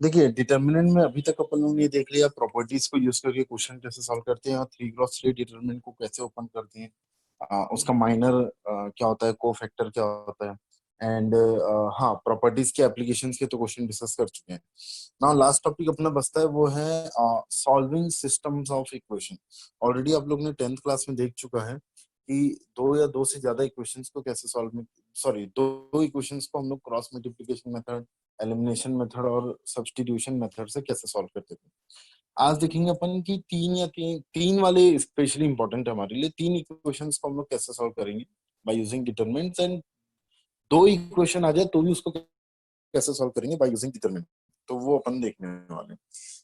देखिए डिटर्मिनेंट में अभी तक अपन लोगों ने ये देख लिया प्रॉपर्टीज को यूज करके क्वेश्चन कैसे सॉल्व करते हैं और 3x3 डिटर्मिनेंट को कैसे ओपन करते हैं। उसका माइनर क्या होता है, को फैक्टर क्या होता है, एंड हाँ प्रॉपर्टीज के एप्लीकेशंस के तो क्वेश्चन डिस्कस कर चुके हैं। नाउ लास्ट टॉपिक अपना बचता है वो है solving systems of equation. Already आप लोग ने 10th क्लास में देख चुका है कि दो या दो से ज्यादा इक्वेशंस को कैसे सॉल्व, सॉरी दो इक्वेशंस को हम लोग cross multiplication method, elimination method और सब्स्टिट्यूशन मेथड से कैसे सॉल्व करते थे। आज देखेंगे अपन कि तीन वाले स्पेशली इंपॉर्टेंट है हमारे लिए। तीन इक्वेशंस को हम लोग कैसे सॉल्व करेंगे बाय यूजिंग डिटरमिनेंट्स, एंड दो इक्वेशन आ जाए तो भी उसको कैसे सॉल्व करेंगे बाय यूजिंग डिटरमिनेंट, तो वो अपन देखने वाले हैं।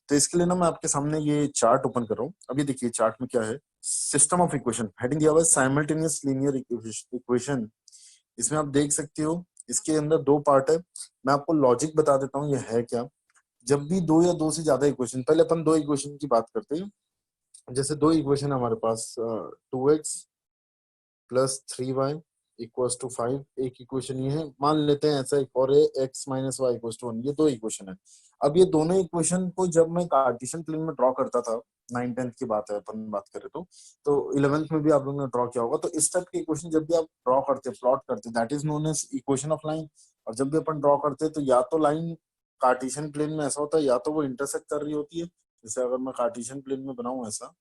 तो इसके लिए ना मैं आपके सामने ये चार्ट ओपन कर रहा हूँ। अभी देखिए चार्ट में क्या है, सिस्टम ऑफ इक्वेशन हेडिंग दिया हुआ है साइमल्टेनियस लीनियर इक्वेशन। इसमें आप देख सकते हो इसके अंदर दो पार्ट है। मैं आपको लॉजिक बता देता हूँ ये है क्या। जब भी दो या दो से ज्यादा इक्वेशन, पहले अपन दो इक्वेशन की बात करते हैं। जैसे दो इक्वेशन हमारे पास 2x+3y इक्वल्स टू 5, एक इक्वेशन ये है, मान लेते हैं ऐसा एक और है x-y इक्वल्स टू 1। ये दो इक्वेशन है। अब ये दोनों इक्वेशन को जब मैं कार्टेशियन प्लेन में ड्रॉ करता था, 9th-10th की बात है अपन बात करें तो 11th में भी आप लोगों ने ड्रॉ किया होगा। तो इस टाइप के इक्वेशन जब भी आप ड्रॉ करते, प्लॉट करते, that is known as equation of line. और जब भी अपन ड्रॉ करते हैं तो या तो लाइन कार्टेशियन प्लेन में ऐसा होता है या तो वो इंटरसेक्ट कर रही होती है। जैसे अगर मैं कार्टेशियन प्लेन में बनाऊं ऐसा,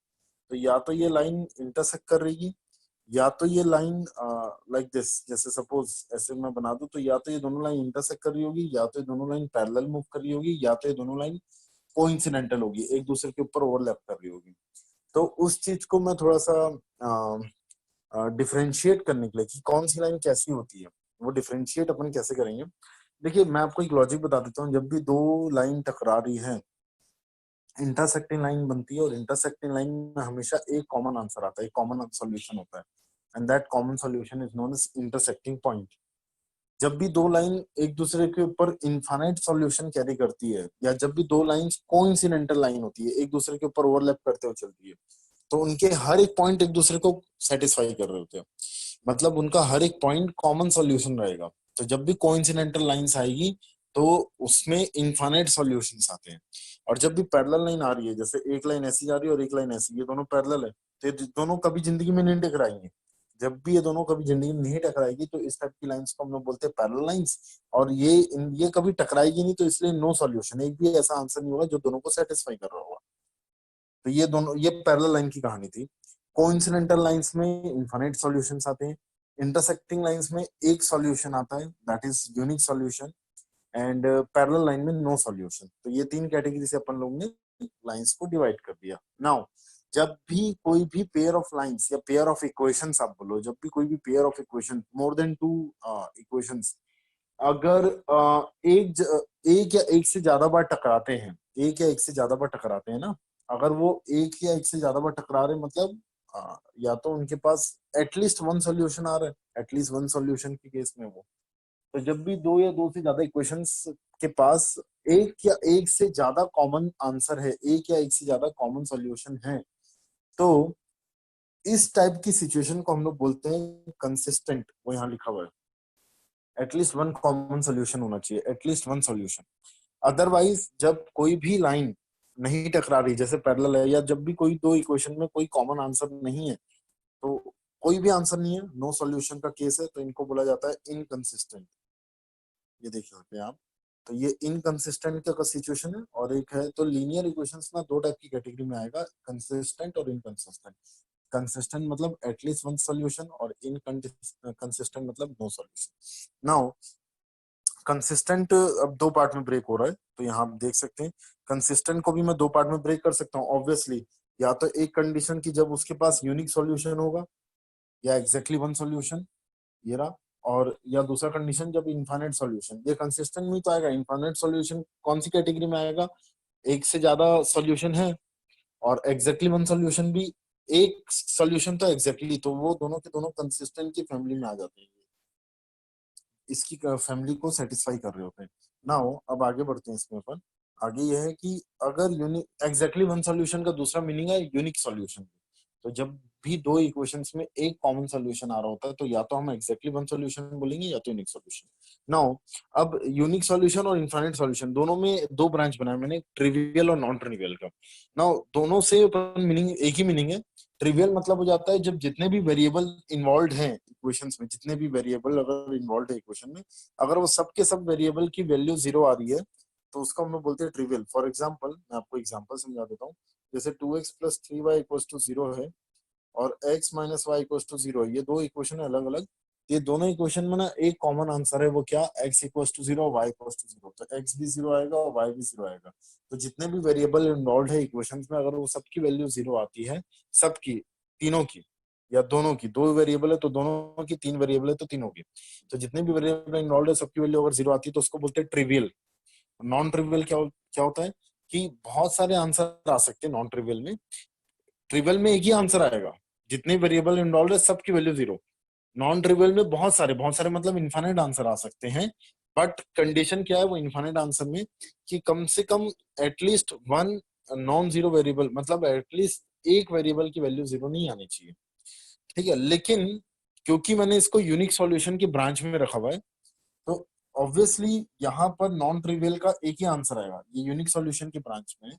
तो या तो ये लाइन इंटरसेक्ट कर रही है या तो ये लाइन लाइक दिस, जैसे सपोज ऐसे मैं बना दूं, तो या तो ये दोनों लाइन इंटरसेक्ट कर रही होगी, या तो ये दोनों लाइन पैरेलल मूव कर रही होगी, या तो ये दोनों लाइन कोइंसिडेंटल होगी, एक दूसरे के ऊपर ओवरलैप कर रही होगी। तो उस चीज को मैं थोड़ा सा डिफरेंशिएट करने के लिए कि कौन सी लाइन कैसी होती है, वो डिफरेंशिएट अपन कैसे करेंगे। देखिए मैं आपको एक लॉजिक बता देता हूँ। जब भी दो लाइन टकरा रही है, इंटरसेक्टिंग लाइन बनती है, और इंटरसेक्टिंग लाइन में हमेशा एक कॉमन आंसर आता है, एक कॉमन सॉल्यूशन होता है, and that common solution is known as intersecting point. जब भी दो लाइन एक दूसरे के ऊपर इनफाइनाइट सॉल्यूशन कैरी करती है, या जब भी दो लाइंस कोइंसिडेंटल लाइन होती है, एक दूसरे के ऊपर ओवरलैप करते हुए चलती है, तो उनके हर एक पॉइंट एक दूसरे को सेटिस्फाई कर रहे होते हैं। मतलब उनका हर एक पॉइंट कॉमन सॉल्यूशन रहेगा। तो जब भी कोइंसिडेंटल लाइंस आएगी तो उसमें इनफाइनाइट सॉल्यूशंस आते हैं। और जब भी पैरेलल लाइन आ रही है, जैसे एक लाइन ऐसी जा रही है और एक लाइन ऐसी, ये दोनों पैरेलल है, तो ये दोनों कभी जिंदगी में नहीं टकराएंगे। जब भी ये दोनों कभी जिंदगी में नहीं टकराएगी तो इस टाइप की लाइंस को हम लोग बोलते हैं पैरेलल लाइंस। और ये कभी टकराएगी नहीं, तो इसलिए नो सॉल्यूशन, एक भी ऐसा आंसर नहीं होगा जो दोनों को सेटिस्फाई कर रहा होगा। तो ये दोनों, ये पैरेलल लाइन की कहानी थी। कोइंसिडेंटल लाइंस में इनफाइनाइट सॉल्यूशंस आते हैं। इंटरसेक्टिंग लाइंस में एक सॉल्यूशन आता है, that is unique solution. And parallel line में नो सॉल्यूशन। तो ये तीन कैटेगरी से अपन लोगों ने लाइंस को डिवाइड कर दिया। नाउ जब भी कोई भी पेयर ऑफ लाइंस या पेयर ऑफ इक्वेशंस आप बोलो, जब भी कोई भी pair of equation, more than two equations, अगर एक या एक से ज्यादा बार टकराते हैं, एक या एक से ज्यादा बार टकराते हैं ना, अगर वो एक या एक से ज्यादा बार टकरा रहे हैं, मतलब या तो उनके पास एटलीस्ट वन सॉल्यूशन आ रहा है, एटलीस्ट वन सॉल्यूशन के केस में वो। तो जब भी दो या दो से ज्यादा इक्वेशंस के पास एक या एक से ज्यादा कॉमन आंसर है, एक या एक से ज्यादा कॉमन सॉल्यूशन है, तो इस टाइप की सिचुएशन को हम लोग बोलते हैं कंसिस्टेंट। वो यहाँ लिखा हुआ है, एटलीस्ट वन कॉमन सोल्यूशन होना चाहिए, एटलीस्ट वन सोल्यूशन। अदरवाइज जब कोई भी लाइन नहीं टकरा रही, जैसे पैरेलल है, या जब भी कोई दो इक्वेशन में कोई कॉमन आंसर नहीं है, तो कोई भी आंसर नहीं है, नो सॉल्यूशन का केस है, तो इनको बोला जाता है इनकंसिस्टेंट। ये देखिए यहाँ पे आप, तो ये इनकंसिस्टेंट का सिचुएशन है। और एक है, तो लीनियर इक्वेशंस ना दो टाइप की कैटेगरी में आएगा, कंसिस्टेंट और इनकंसिस्टेंट। कंसिस्टेंट मतलब एटलीस्ट वन सॉल्यूशन, और इनकंसिस्टेंट मतलब नो सॉल्यूशन। नाउ कंसिस्टेंट अब दो पार्ट में ब्रेक हो रहा है, तो यहाँ आप देख सकते हैं कंसिस्टेंट को भी मैं दो पार्ट में ब्रेक कर सकता हूँ ऑब्वियसली। या तो एक कंडीशन की जब उसके पास यूनिक सॉल्यूशन होगा, या एग्जैक्टली वन सॉल्यूशन, ये रहा। और या दूसरा कंडीशन जब इनफाइनाइट सॉल्यूशन, ये कंसिस्टेंट में तो आएगा। इनफाइनाइट सॉल्यूशन कौन सी कैटेगरी में आएगा, एक से ज्यादा सॉल्यूशन है और एग्जैक्टली वन सॉल्यूशन भी, एक सॉल्यूशन तो एग्जैक्टली, तो वो दोनों के दोनों कंसिस्टेंट की फैमिली में आ जाते हैं, इसकी फैमिली को सेटिस्फाई कर रहे होते हैं। नाउ अब आगे बढ़ते हैं इसमें अपन। आगे यह है कि अगर यूनिक एग्जैक्टली वन सॉल्यूशन का दूसरा मीनिंग है यूनिक सॉल्यूशन। तो जब भी दो इक्वेशंस में एक कॉमन सॉल्यूशन आ रहा होता है तो या तो हम एग्जैक्टली वन सॉल्यूशन बोलेंगे या तो यूनिक सॉल्यूशन। नाउ अब यूनिक सॉल्यूशन और इनफाइनाइट सॉल्यूशन दोनों में दो ब्रांच बनाए मैंने, ट्रिवियल और नॉन ट्रिवियल का। नाउ दोनों से मीनिंग एक ही मीनिंग है। ट्रिवियल मतलब हो जाता है जब जितने भी वेरिएबल इन्वॉल्व हैं इक्वेशंस में, जितने भी वेरिएबल अगर इन्वॉल्व है इक्वेशन में, अगर वो सब के सब वेरिएबल की वैल्यू जीरो आ रही है तो उसको हम लोग बोलते हैं ट्रिवियल। फॉर एग्जाम्पल मैं आपको एग्जाम्पल समझा देता हूँ। जैसे 2x+3y इक्वल्स टू 0 है और x minus y equals to 0 है, ये दो इक्वेशन है अलग अलग। ये दोनों इक्वेशन में ना एक कॉमन आंसर है, वो क्या, x equals to 0 y equals to 0। तो x भी 0 आएगा और y भी 0 आएगा। तो जितने भी वेरिएबल इन्वॉल्व है इक्वेशंस में, अगर वो सबकी वैल्यू 0 आती है, सबकी, तीनों की या दोनों की, दो वेरिएबल है तो दोनों की, तीन वेरिएबल है तो तीनों की, तो जितने भी वेरिएबल इन्वॉल्व है सबकी वैल्यू अगर 0 आती है तो उसको बोलते हैं ट्रिवियल। नॉन ट्रिवियल क्या होता है कि बहुत सारे आंसर आ सकते हैं नॉन ट्रिवियल में। ट्रिवियल में एक ही आंसर आएगा, जितने वेरिएबल इन्वॉल्व है सबकी वैल्यू 0। नॉन ट्रिवियल में बहुत सारे मतलब इन्फाइनाइट आंसर आ सकते हैं। बट कंडीशन क्या है वो इन्फाइनाइट आंसर में, कि कम से कम at least one non zero variable, मतलब एटलीस्ट एक वेरिएबल की वैल्यू 0 नहीं आनी चाहिए। ठीक है, लेकिन क्योंकि मैंने इसको यूनिक सॉल्यूशन की ब्रांच में रखा हुआ है तो ऑब्वियसली यहाँ पर नॉन ट्रिवियल का एक ही आंसर आएगा। ये यूनिक सॉल्यूशन की ब्रांच में,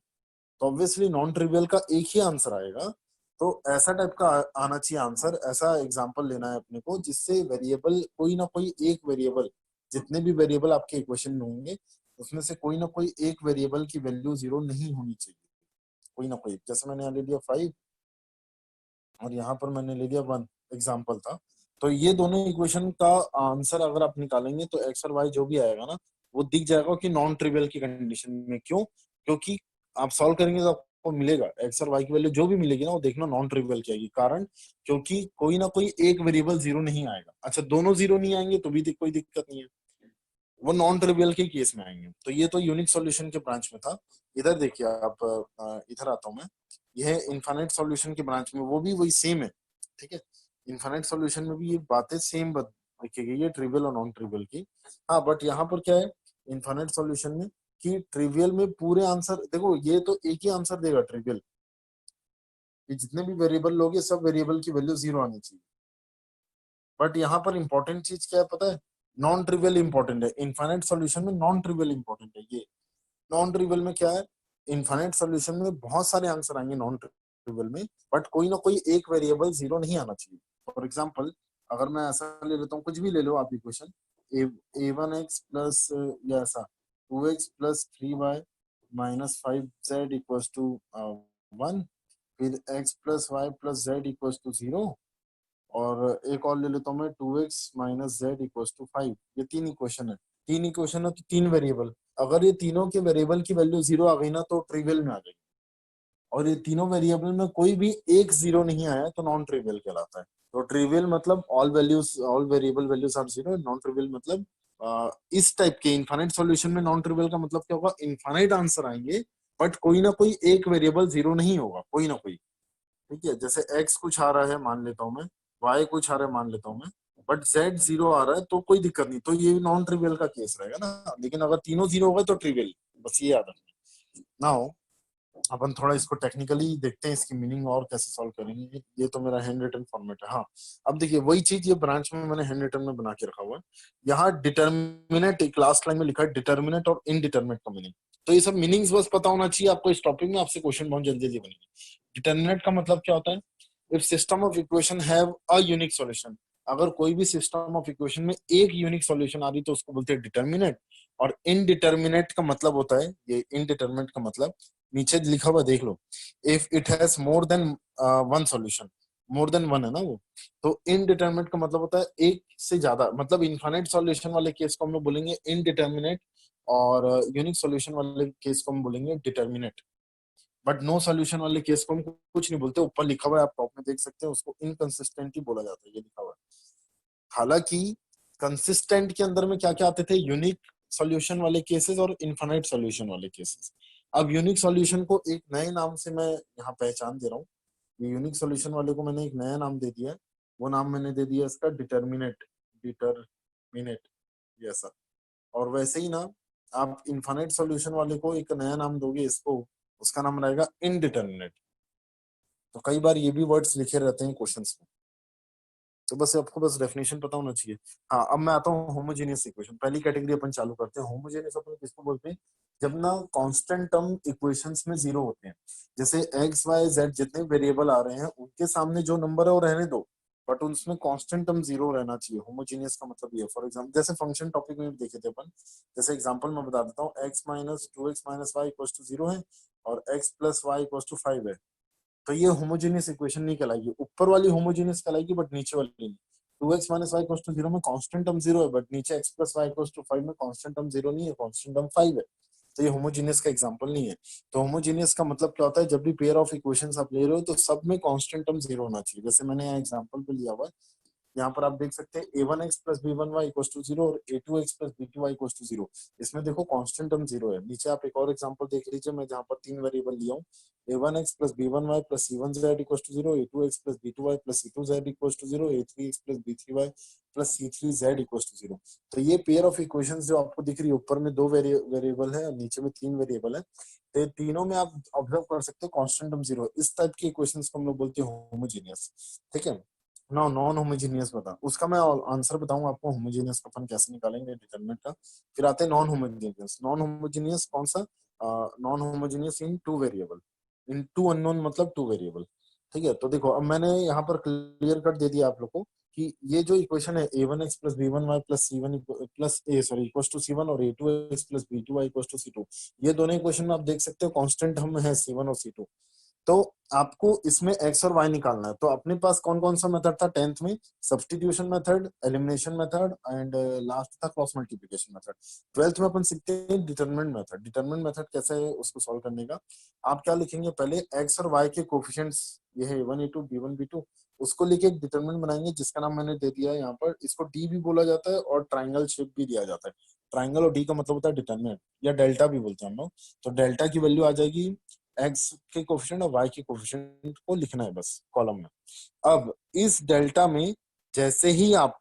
तो ऑब्वियसली नॉन ट्रिवियल का एक ही आंसर आएगा। तो ऐसा टाइप का आना चाहिए आंसर, ऐसा एग्जांपल लेना है अपने को जिससे वेरिएबल, कोई ना कोई एक वेरिएबल, जितने भी वेरिएबल आपके इक्वेशन में होंगे उसमें से कोई ना कोई एक वेरिएबल की वैल्यू 0 नहीं होनी चाहिए। कोई ना कोई, जैसे मैंने यहाँ ले लिया 5 और यहाँ पर मैंने ले लिया 1, एग्जाम्पल था। तो ये दोनों इक्वेशन का आंसर अगर आप निकालेंगे तो एक्स और वाई जो भी आएगा ना, वो दिख जाएगा कि नॉन ट्रिवियल की कंडीशन में। क्यों? क्योंकि आप सॉल्व करेंगे तो आपको मिलेगा एक्स और वाई की वैल्यू जो भी मिलेगी ना, वो देखना नॉन ट्रिवियल की आएगी। कारण क्योंकि कोई ना कोई एक वेरिएबल 0 नहीं आएगा। अच्छा, दोनों 0 नहीं आएंगे तो भी कोई दिक्कत नहीं है, वो नॉन ट्रिवियल के केस में आएंगे। तो ये तो यूनिक सॉल्यूशन के ब्रांच में था। इधर देखिए आप, इधर आता हूं मैं, यह इनफाइनाइट सॉल्यूशन की ब्रांच में वो भी वही सेम है। ठीक है, इनफाइनाइट सॉल्यूशन में भी ये बातें सेम लिखी गई है, ट्रिवियल और नॉन ट्रिवियल की। हाँ, बट यहाँ पर क्या है इनफाइनाइट सॉल्यूशन में, कि ट्रिवियल में पूरे आंसर देखो, ये तो एक ही आंसर देगा ट्रिवियल, कि जितने भी वेरिएबल लोगे सब वेरिएबल की वैल्यू 0 आनी चाहिए। बट यहाँ पर इंपॉर्टेंट चीज क्या है पता है, नॉन ट्रिवियल इंपॉर्टेंट है इनफाइनाइट सॉल्यूशन में, नॉन ट्रिवियल इंपॉर्टेंट है ये। नॉन ट्रिवियल में क्या है, इनफाइनाइट सॉल्यूशन में बहुत सारे आंसर आएंगे नॉन ट्रिवियल में, बट कोई ना कोई एक वेरिएबल 0 नहीं आना चाहिए। फॉर एग्जाम्पल, अगर मैं ऐसा ले लेता हूँ, कुछ भी ले लो आप इक्वेशन, a1x प्लस या ऐसा 2x+3y -5z इक्वल्स टू 1, फिर x+y+z इक्वल्स टू 0, और एक और ले लेता हूँ मैं 2x-z इक्वल्स टू 5। ये तीन इक्वेशन है, तीन इक्वेशन है तो तीन वेरिएबल। अगर ये तीनों के वेरिएबल की वैल्यू 0 आ गई ना तो ट्रिवियल में आ गई, और ये तीनों वेरिएबल में कोई भी एक 0 नहीं आया तो नॉन ट्रिवियल कहलाता है। तो ट्रिवियल मतलब all values, all variable values are 0। Non trivial मतलब इस टाइप के इनफाइनाइट सॉल्यूशन में नॉन ट्रिवियल का मतलब क्या होगा, इनफाइनाइट आंसर आएंगे बट कोई ना कोई एक वेरिएबल 0 नहीं होगा, कोई ना कोई। ठीक है, जैसे x कुछ आ रहा है मान लेता हूं मैं, y कुछ आ रहा है मान लेता हूं मैं, बट z 0 आ रहा है तो कोई दिक्कत नहीं, तो ये नॉन ट्रिवियल का केस रहेगा ना। लेकिन अगर तीनों 0 हो गए तो ट्रिवियल, बस ये याद रखना। नाउ अपन थोड़ा इसको टेक्निकली देखते हैं, इसकी मीनिंग और कैसे सॉल्व करेंगे। ये तो मेरा हैंड रिटन फॉर्मेट है। हाँ, अब देखिए वही चीज ये ब्रांच में मैंने हैंड रिटन में बना के रखा हुआ है। यहाँ डिटर्मिनेट, एक लास्ट लाइन में लिखा है डिटर्मिनेट और इनडिटर्मिनेट का मीनिंग। तो ये सब मीनिंग्स बस पता होना चाहिए आपको, इस टॉपिक में आपसे क्वेश्चन बहुत जल्दी जल्दी बनेंगे। डिटर्मिनेट का मतलब क्या होता है, if system of equation have a unique solution, अगर कोई भी सिस्टम ऑफ इक्वेशन में एक यूनिक सॉल्यूशन आ रही तो उसको बोलते हैं डिटर्मिनेट। और इनडिटर्मिनेट का मतलब होता है, ये इनडिटर्मिनेट का मतलब नीचे लिखा हुआ देख लो, if it has more than one solution, more than one है ना वो। तो इनडिटर्मिनेट का मतलब होता है एक से ज्यादा, मतलब इनफाइनाइट सॉल्यूशन वाले केस को हम लोग बोलेंगे इनडिटर्मिनेट, और यूनिक सॉल्यूशन वाले केस को हम बोलेंगे डिटर्मिनेट। बट नो सॉल्यूशन वाले केस को हम कुछ नहीं बोलते, ऊपर लिखा हुआ है आप टॉप में देख सकते हैं, उसको इनकंसिस्टेंट ही बोला जाता है, ये लिखा हुआ है। हालांकि कंसिस्टेंट के अंदर में क्या क्या आते थे, यूनिक सॉल्यूशन वाले केसेस और इनफाइनाइट सॉल्यूशन वाले केसेस। अब यूनिक सॉल्यूशन को एक नए नाम से मैं यहाँ पहचान दे रहा हूँ। ये यूनिक सॉल्यूशन वाले को मैंने एक नया नाम दे दिया है, वो नाम मैंने दे दिया इसका डिटर्मिनेट, डिटरमिनेट, ये ऐसा। और वैसे ही ना, आप इनफाइनाइट सॉल्यूशन वाले को एक नया नाम दोगे इसको, उसका नाम रहेगा इनडिटर्मिनेट। तो कई बार ये भी वर्ड्स लिखे रहते हैं क्वेश्चंस में, तो बस आपको बस डेफिनेशन पता होना चाहिए। हाँ, अब मैं आता हूँ होमोजेनियस इक्वेशन। पहली कैटेगरी अपन चालू करते हैं। होमोजेनियस अपन किसको बोलते हैं? जब ना कांस्टेंट टर्म इक्वेशंस में जीरो होते हैं, जैसे एक्स वाई जेड जितने वेरिएबल आ रहे हैं उनके सामने जो नंबर है वो रहने दो, बट उसमें कांस्टेंट टर्म जीरो रहना चाहिए। होमोजेनियस का मतलब ये, फॉर एग्जाम्पल जैसे फंक्शन टॉपिक में भी देखे थे अपन, जैसे एग्जाम्पल मैं बता देता हूँ, x minus two x minus y equal to zero है और x plus y equal to 5 है, तो ये होमोजेनियस इक्वेशन नहीं कहलाएगी। ऊपर वाली होमोजेनियस कहलाएगी बट नीचे वाली नहीं। Two x minus y equal to zero में कांस्टेंट टर्म जीरो है, बट नीचे x plus y equal to 5 में कांस्टेंट टर्म जीरो नहीं है, कांस्टेंट टर्म 5 है, तो ये होमोजेनियस का एग्जांपल नहीं है। तो होमोजेनियस का मतलब क्या होता है? जब भी पेयर ऑफ इक्वेशंस आप ले रहे हो तो सब में कांस्टेंट टर्म जीरो होना चाहिए। जैसे मैंने यहाँ एग्जांपल पे लिया हुआ है, यहाँ पर आप देख सकते हैं a one x plus b one y equal to zero और a two x plus b two y equal to zero. इसमें देखो कांस्टेंट टर्म जीरो है। नीचे आप एक और एग्जांपल देख लीजिए, मैं जहाँ पर तीन वेरिएबल लिया हूँ, a one x plus b one y plus c one z equal to zero, a two x plus b two y plus c two z equal to zero, a three x plus b three y plus c three z equal to zero. तो ये pair of equations जो आपको दिख रही है, ऊपर में दो वेरिएबल है और नीचे में तीन वेरिएबल है, तो तीनों में आप ऑब्जर्व कर सकते हो कांस्टेंट टर्म जीरो। इस टाइप के इक्वेशंस को हम लोग बोलते हैं होमोजेनियस। ठीक है। नॉन होमोजेनियस बता, उसका मैं आंसर बताऊंगा आपको होमोजेनियस का अपन कैसे निकालेंगे डिटरमिनेंट का। फिर आते हैं नॉन होमोजेनियस। नॉन होमोजेनियस कौन सा? Non homogeneous in two variable, in two unknown मतलब टू वेरिएबल। ठीक है, तो देखो अब मैंने यहाँ पर क्लियर कट दे दिया आप लोग को कि ये जो इक्वेशन है a one x plus b one y plus c one plus a sorry equal to c one और a two x plus b two y equal to c two, ये दोनों इक्वेशन में आप देख सकते हो कांस्टेंट हम है सी वन और सी टू। तो आपको इसमें एक्स और वाई निकालना है। तो अपने पास कौन कौन सा मेथड था टेंथ में? Substitution method, elimination method and last था क्रॉस मल्टीप्लिकेशन मेथड। ट्वेल्थ में अपन सीखते हैं डिटरमिनेंट मेथड। डिटरमिनेंट मेथड कैसे है उसको सॉल्व करने का? आप क्या लिखेंगे? पहले एक्स और वाई के कोफिशिएंट्स, ये है a one a two b one b two, उसको लेके एक डिटरमिनेंट बनाएंगे जिसका नाम मैंने दे दिया है यहाँ पर। इसको डी भी बोला जाता है और ट्राइंगल शेप भी दिया जाता है। ट्राइंगल और डी का मतलब होता है डिटरमिनेंट, या डेल्टा भी बोलते हैं हम लोग। तो डेल्टा की वैल्यू आ जाएगी, एक्स के कोफिशिएंट और वाई के कोफिशिएंट को लिखना है बस कॉलम में। अब इस डेल्टा में जैसे ही आप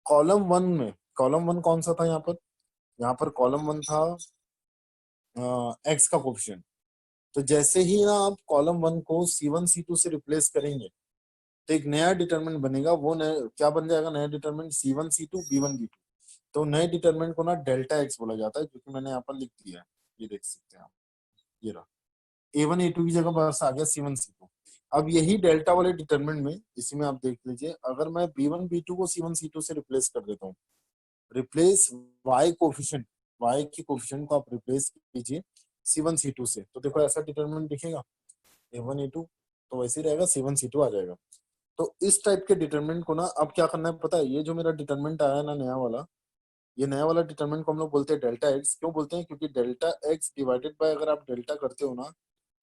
कॉलम वन में, कॉलम वन कौन सा था यहाँ पर? यहाँ पर कॉलम वन था एक्स का कोफिशिएंट। तो जैसे ही ना आप कॉलम वन को सी वन सी टू से रिप्लेस करेंगे तो एक नया डिटरमिनेंट बनेगा। वो नया क्या बन जाएगा? नया determinant c one c two b one b two. तो नए डिटरमिनेंट को ना डेल्टा एक्स बोला जाता है, जो कि मैंने यहाँ पर लिख दिया है, ये देख सकते हैं आप, ये रहा। ए वन ए टू की जगह बस आ गया सी वन सी टू। अब यही डेल्टा वाले डिटरमिनेंट में, इसी में आप देख लीजिए, अगर मैं बी वन बी टू को सी वन सी टू से रिप्लेस कर देता हूँ, रिप्लेस वाई कोफिशिएंट, वाई की कोफिशिएंट को आप रिप्लेस कीजिए सी वन सी टू से, तो देखो ऐसा डिटरमिनेंट दिखेगा ए वन ए टू, तो वैसे ही रहेगा, सी वन सी टू आ जाएगा। तो इस टाइप के डिटरमिनेंट को ना अब क्या करना है पता है? ये जो मेरा डिटरमिनेंट आया ना नया वाला, ये नया वाला डिटरमिनेंट को हम लोग बोलते हैं डेल्टा एक्स। क्यों बोलते हैं? क्योंकि डेल्टा एक्स डिवाइडेड बाय, अगर आप डेल्टा करते हो ना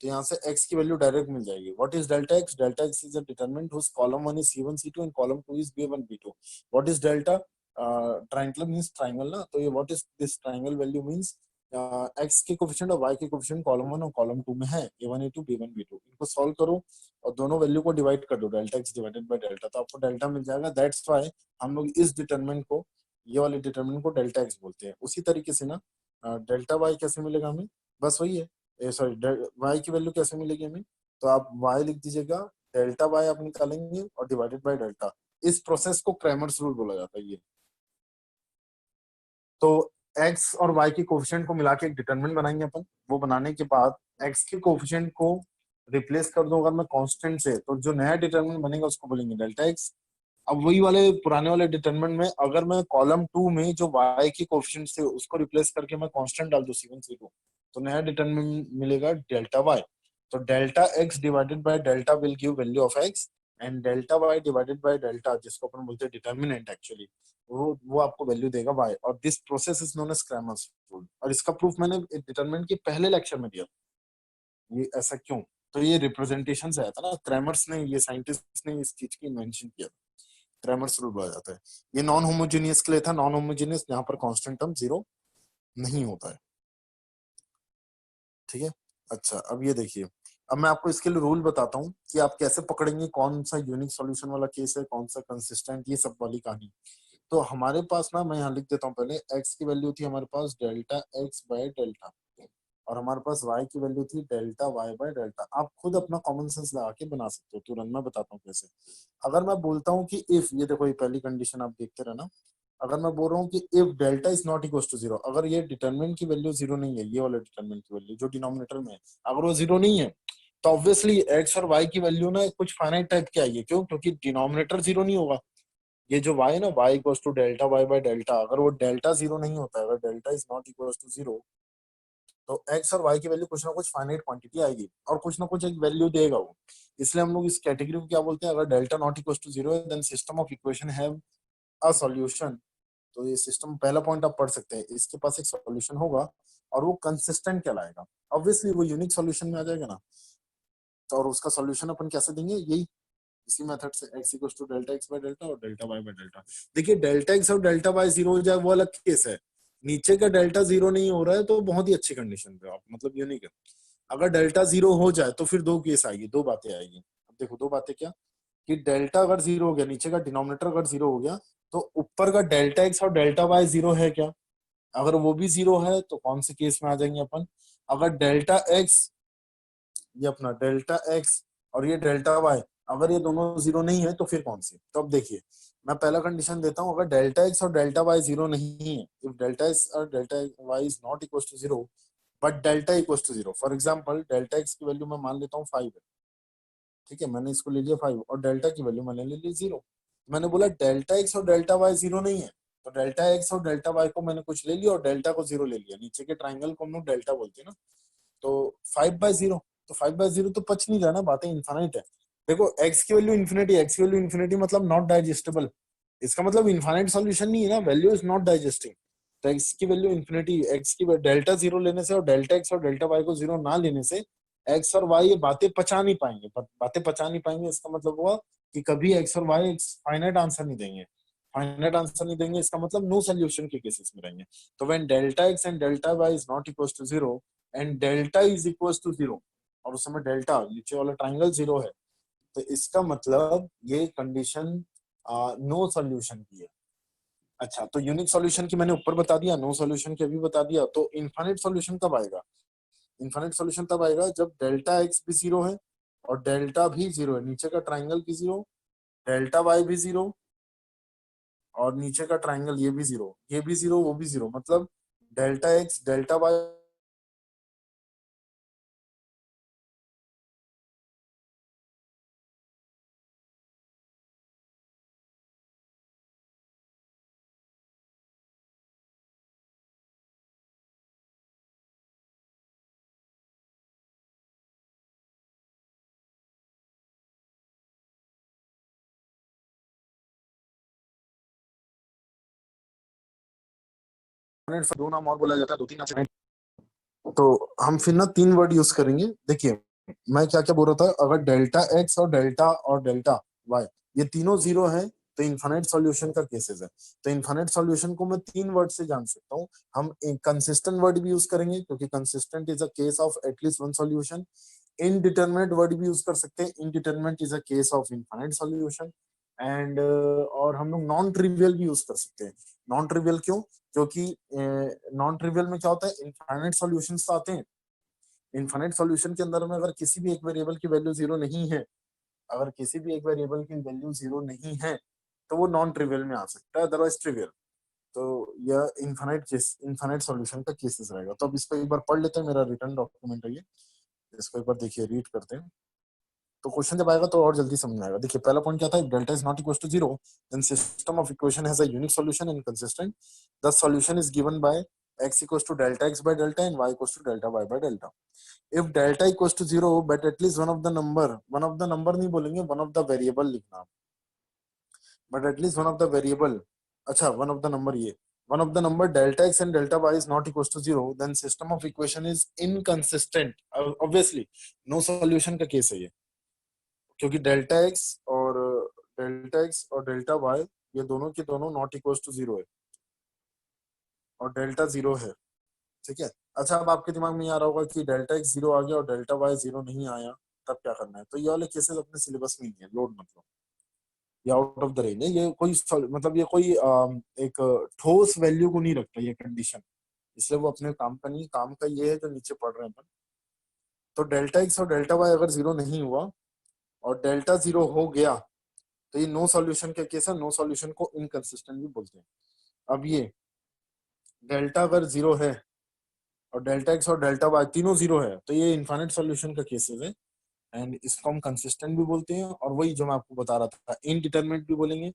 तो यहाँ से एक्स की वैल्यू डायरेक्ट मिल जाएगी। What is delta x? Delta x is a determinant whose column one is c one c two and column two is b one b two. What is delta? Triangle means triangle ना, तो ये what is this triangle value means x के coefficient और y के coefficient column one और column two में है, a one a two b one b two. इनको सॉल्व करो और दोनों वैल्यू को डिवाइड कर दो, delta x divided by delta, तो आपको डेल्टा मिल जाएगा। दैट्स व्हाई हम लोग इस डिटरमिनेंट को, ये वाले डिटरमिनेंट को डेल्टा एक्स बोलते हैं। उसी तरीके से ना डेल्टा वाई कैसे मिलेगा हमें? बस वही है, सॉरी वाई की वैल्यू कैसे मिलेगी हमें? तो आप वाई लिख दीजिएगा, डेल्टा वाई आप निकालेंगे और डिवाइडेड बाय डेल्टा। इस प्रोसेस को क्रैमर्स रूल बोला जाता है ये। तो एक्स और वाई के कोफिशिएंट को मिला के एक डिटरमिनेंट बनाएंगे अपन। वो बनाने के बाद एक्स के कोफिशिएंट को रिप्लेस कर दूं अगर मैं कांस्टेंट से, तो जो नया डिटरमिनेंट बनेगा उसको बोलेंगे डेल्टा एक्स। अब वही वाले पुराने वाले डिटरमिनेंट में अगर मैं कॉलम टू में जो वाई के कोफिशिएंट थे उसको रिप्लेस करके मैं कांस्टेंट डाल दूं सी वन सी टू, तो नया डिटरमिनेंट मिलेगा डेल्टा वाई। तो delta x divided by delta will give value of x, and delta y divided by delta, जिसको अपन बोलते हैं डिटरमिनेंट एक्चुअली, वो आपको वैल्यू देगा वाई। और this process is known as Cramer's rule. और इसका प्रूफ मैंने डिटरमिनेंट के पहले लेक्चर में दिया। ये ऐसा क्यों? तो ये रिप्रेजेंटेशन से आया था ना, क्रैमर्स ने, ये साइंटिस्ट ने इस चीज की इन्वेंशन किया। क्रैमर्स रूल बोला जाता है। ये नॉन होमोजेनियस के लिए था, नॉन होमोजेनियस जहां पर कांस्टेंट टर्म जीरो नहीं होता है। ठीक है। अच्छा, अब ये देखिए, अब मैं आपको इसके लिए रूल बताता हूँ कि आप कैसे पकड़ेंगे कौन सा यूनिक सॉल्यूशन वाला केस है, कौन सा कंसिस्टेंट, ये सब वाली कहानी। तो हमारे पास ना, मैं यहाँ लिख देता हूँ पहले, एक्स की वैल्यू थी हमारे पास डेल्टा एक्स बाय डेल्टा। और हमारे पास y की वैल्यू थी डेल्टा y बाय डेल्टा। आप खुद अपना कॉमन सेंस लगा के बना सकते हो, तुरंत मैं बताता हूँ कैसे। अगर मैं बोलता हूँ कि इफ, ये देखो ये पहली कंडीशन आप देखते रहना, अगर मैं बोल रहा हूँ कि if delta is not equal to zero, अगर ये डिटरमिनेंट की वैल्यू जीरो नहीं है, ये वाला डिटरमिनेंट की वैल्यू जो डिनोमिनेटर में है, अगर वो जीरो नहीं है, तो ऑब्वियसली एक्स और वाई की वैल्यू ना कुछ फाइनाइट टाइप की आएगी। क्यों? क्योंकि डिनोमिनेटर जीरो नहीं होगा। ये जो y है ना, y equal to delta y by delta, अगर वो डेल्टा जीरो नहीं होता है, अगर delta is not equal to zero, तो x और y की वैल्यू कुछ ना कुछ फाइनाइट क्वांटिटी आएगी और कुछ ना कुछ एक वैल्यू देगा वो। इसलिए हम लोग इस कैटेगरी को क्या बोलते हैं, अगर delta not equal to zero है, then system of equation have a solution. तो ये सिस्टम, पहला पॉइंट आप पढ़ सकते हैं, इसके पास एक सॉल्यूशन होगा और वो कंसिस्टेंट कहलाएगा। ऑब्वियसली वो यूनिक सॉल्यूशन में आ जाएगा ना। तो और उसका सॉल्यूशन अपन कैसे देंगे, यही इसी मेथड से, x equal to delta x by delta और डेल्टा वाई बाय डेल्टा। देखिए डेल्टा एक्स और डेल्टा वाई जीरो हो जाए वो अलग केस है, नीचे का डेल्टा जीरो नहीं हो रहा है तो बहुत ही अच्छी कंडीशन पे आप, मतलब यूनिक है। अगर डेल्टा जीरो हो जाए तो फिर दो केस आएगी, दो बातें आएगी। अब देखो दो बातें क्या, कि डेल्टा अगर जीरो हो गया, नीचे का डिनोमिनेटर अगर जीरो हो गया, तो ऊपर का डेल्टा एक्स और डेल्टा वाई जीरो है क्या? अगर वो भी जीरो है तो कौन से केस में आ जाएंगे अपन, अगर डेल्टा एक्स, ये अपना डेल्टा एक्स और ये डेल्टा वाई, अगर ये दोनों जीरो नहीं है तो फिर कौन सी? तो अब देखिए मैं पहला कंडीशन देता हूँ, अगर डेल्टा एक्स और डेल्टा वाई जीरो नहीं है, इफ डेल्टा एक्स और delta y is not equal to zero but delta equal to zero, for example delta x की वैल्यू मैं मान लेता हूँ 5 है, ठीक है, मैंने इसको ले लिया 5 और डेल्टा की वैल्यू मैंने ले ली 0। मैंने बोला डेल्टा एक्स और डेल्टा वाई जीरो नहीं है, तो डेल्टा एक्स और डेल्टा वाई को मैंने कुछ ले लिया और डेल्टा को जीरो ले लिया, नीचे के ट्राइंगल को हम लोग डेल्टा बोलते हैं ना। तो 5/0, तो 5/0 तो पच नहीं जाना, बातें इन्फानाइट है। देखो x की वैल्यू इन्फिनिटी, x की वैल्यू इन्फिनिटी मतलब नॉट डाइजेस्टेबल, इसका मतलब इनफाइनाइट सॉल्यूशन नहीं है ना, वैल्यू इज नॉट डाइजेस्टिंग। तो x की वैल्यू इन्फिनिटी, x की डेल्टा जीरो लेने से और डेल्टा x और डेल्टा y को जीरो ना लेने से x और y ये बातें पचा नहीं पाएंगे, बातें पचा नहीं पाएंगे, इसका मतलब हुआ कि कभी x और y फाइनाइट आंसर नहीं देंगे। फाइनाइट आंसर नहीं देंगे इसका मतलब नो सोल्यूशन के केसेस में रहेंगे। तो when delta x and delta y is not equal to zero and delta is equal to zero, और उस समय डेल्टा नीचे वाला ट्राइंगल जीरो है, तो इसका मतलब ये कंडीशन नो सॉल्यूशन की है। अच्छा, तो यूनिक सॉल्यूशन की मैंने ऊपर बता दिया, नो सॉल्यूशन की अभी बता दिया, तो इनफाइनाइट सॉल्यूशन कब आएगा? इनफाइनाइट सॉल्यूशन तब आएगा जब डेल्टा एक्स भी जीरो है और डेल्टा भी जीरो है, नीचे का ट्राइंगल भी जीरो, डेल्टा वाई भी जीरो और नीचे का ट्राइंगल ये भी जीरो, ये भी जीरो, वो भी जीरो, मतलब डेल्टा एक्स डेल्टा वाई दो नाम और बोला जाता है, दो तीन नाम। तो हम फिर ना तीन वर्ड यूज करेंगे। देखिए मैं क्या क्या बोल रहा था, अगर डेल्टा एक्स और डेल्टा वाई ये तीनों जीरो है तो इनफाइनाइट सॉल्यूशन का केसेस है। तो इनफाइनाइट सॉल्यूशन को मैं तीन वर्ड से जान सकता हूँ। हम एक कंसिस्टेंट वर्ड भी यूज करेंगे क्योंकि consistent is a case of at least one solution. Indeterminate word भी यूज कर सकते हैं, indeterminate is a case of infinite solution. And और हम लोग नॉन ट्रिवियल भी यूज कर सकते हैं। नॉन ट्रिवियल क्यों? क्योंकि नॉन ट्रिवियल में क्या होता है, इनफाइनाइट सॉल्यूशंस तो आते हैं, इनफाइनाइट सॉल्यूशन के अंदर में अगर किसी भी एक वेरिएबल की वैल्यू जीरो नहीं है, अगर किसी भी एक वेरिएबल की वैल्यू जीरो नहीं है तो वो नॉन ट्रिवियल में आ सकता है, अदरवाइज ट्रिवियल। तो यह इनफाइनाइट केस, इनफाइनाइट सॉल्यूशन का केसेस रहेगा। तो अब इसको एक बार पढ़ लेते हैं, मेरा रिटर्न डॉक्यूमेंट है ये, इसको एक बार देखिए, रीड करते हैं। तो क्वेश्चन जब आएगा तो और जल्दी समझ में आएगा। देखिए पहला पॉइंट क्या था, delta is not equal to zero then system of equation has a unique solution and consistent. The solution is given by x equal to delta x by delta and y equal to delta y by delta. If delta equal to zero but at least one of the number नहीं बोलेंगे, one of the variable लिखना, but at least one of the variable, अच्छा one of the number, ये one of the number delta x and delta y is not equals to zero, then system of equation is inconsistent. Obviously no solution का case है ये, क्योंकि delta x और delta Y ये दोनों के दोनों नॉट इक्वल टू जीरो है और डेल्टा जीरो है, ठीक है। अच्छा अब आपके दिमाग में ये आ रहा होगा कि डेल्टा एक्स जीरो आ गया और डेल्टा वाई जीरो नहीं आया, तब क्या करना है? तो ये वाले केसेस अपने सिलेबस में नहीं है, लोड मतलब ये आउट ऑफ द रेंज है, ये कोई मतलब ये कोई एक ठोस वैल्यू को नहीं रखता ये कंडीशन। इसलिए वो अपने काम का नहीं, काम का ये है जो नीचे पढ़ रहे हैं अपन। तो डेल्टा एक्स और डेल्टा वाई अगर जीरो नहीं हुआ और डेल्टा जीरो हो गया तो ये नो सॉल्यूशन का केस है। नो सॉल्यूशन को इनकंसिस्टेंट भी बोलते हैं। अब ये डेल्टा अगर जीरो है और डेल्टा एक्स और डेल्टा वाई तीनों जीरो है तो ये इनफाइनाइट सॉल्यूशन का केसेस है, एंड इसको हम कंसिस्टेंट भी बोलते हैं। और वही जो मैं आपको बता रहा था, इनडिटरमिनेट भी बोलेंगे,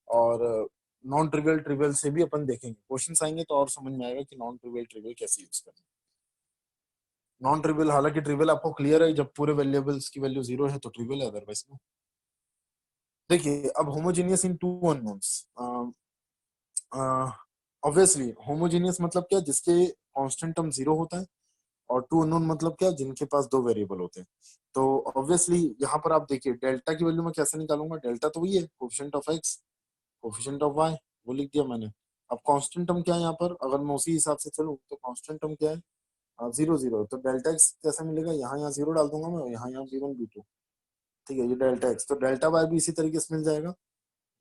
और नॉन ट्रिवियल ट्रिवियल से भी अपन देखेंगे। क्वेश्चंस आएंगे तो और समझ में आएगा कि नॉन ट्रिवियल ट्रिवियल कैसे यूज करना है। नॉन ट्रिवियल, हालांकि ट्रिवियल आपको क्लियर है, जब पूरे वेरिएबल्स की वैल्यू जीरो है तो ट्रिवियल है, अदरवाइज नो। देखिए अब homogeneous in two unknowns, obviously homogeneous मतलब क्या, जिसके कांस्टेंट टर्म जीरो होता है, और टू अननोन मतलब क्या, जिनके पास दो वेरिएबल होते हैं। तो ऑब्वियसली यहाँ पर आप देखिए डेल्टा की वैल्यू मैं कैसे निकालूंगा, डेल्टा तो वही है coefficient of x coefficient of y, वो लिख दिया मैंने। अब कांस्टेंट टर्म क्या है यहाँ पर, अगर मैं उसी हिसाब से चलूँ तो कांस्टेंट टर्म क्या है, जीरो जीरो। तो डेल्टा एक्स कैसा मिलेगा, यहाँ जीरो डाल दूंगा मैं, यहाँ जीरो बी टू, ठीक है, ये डेल्टा एक्स। तो डेल्टा वाई भी इसी तरीके से मिल जाएगा।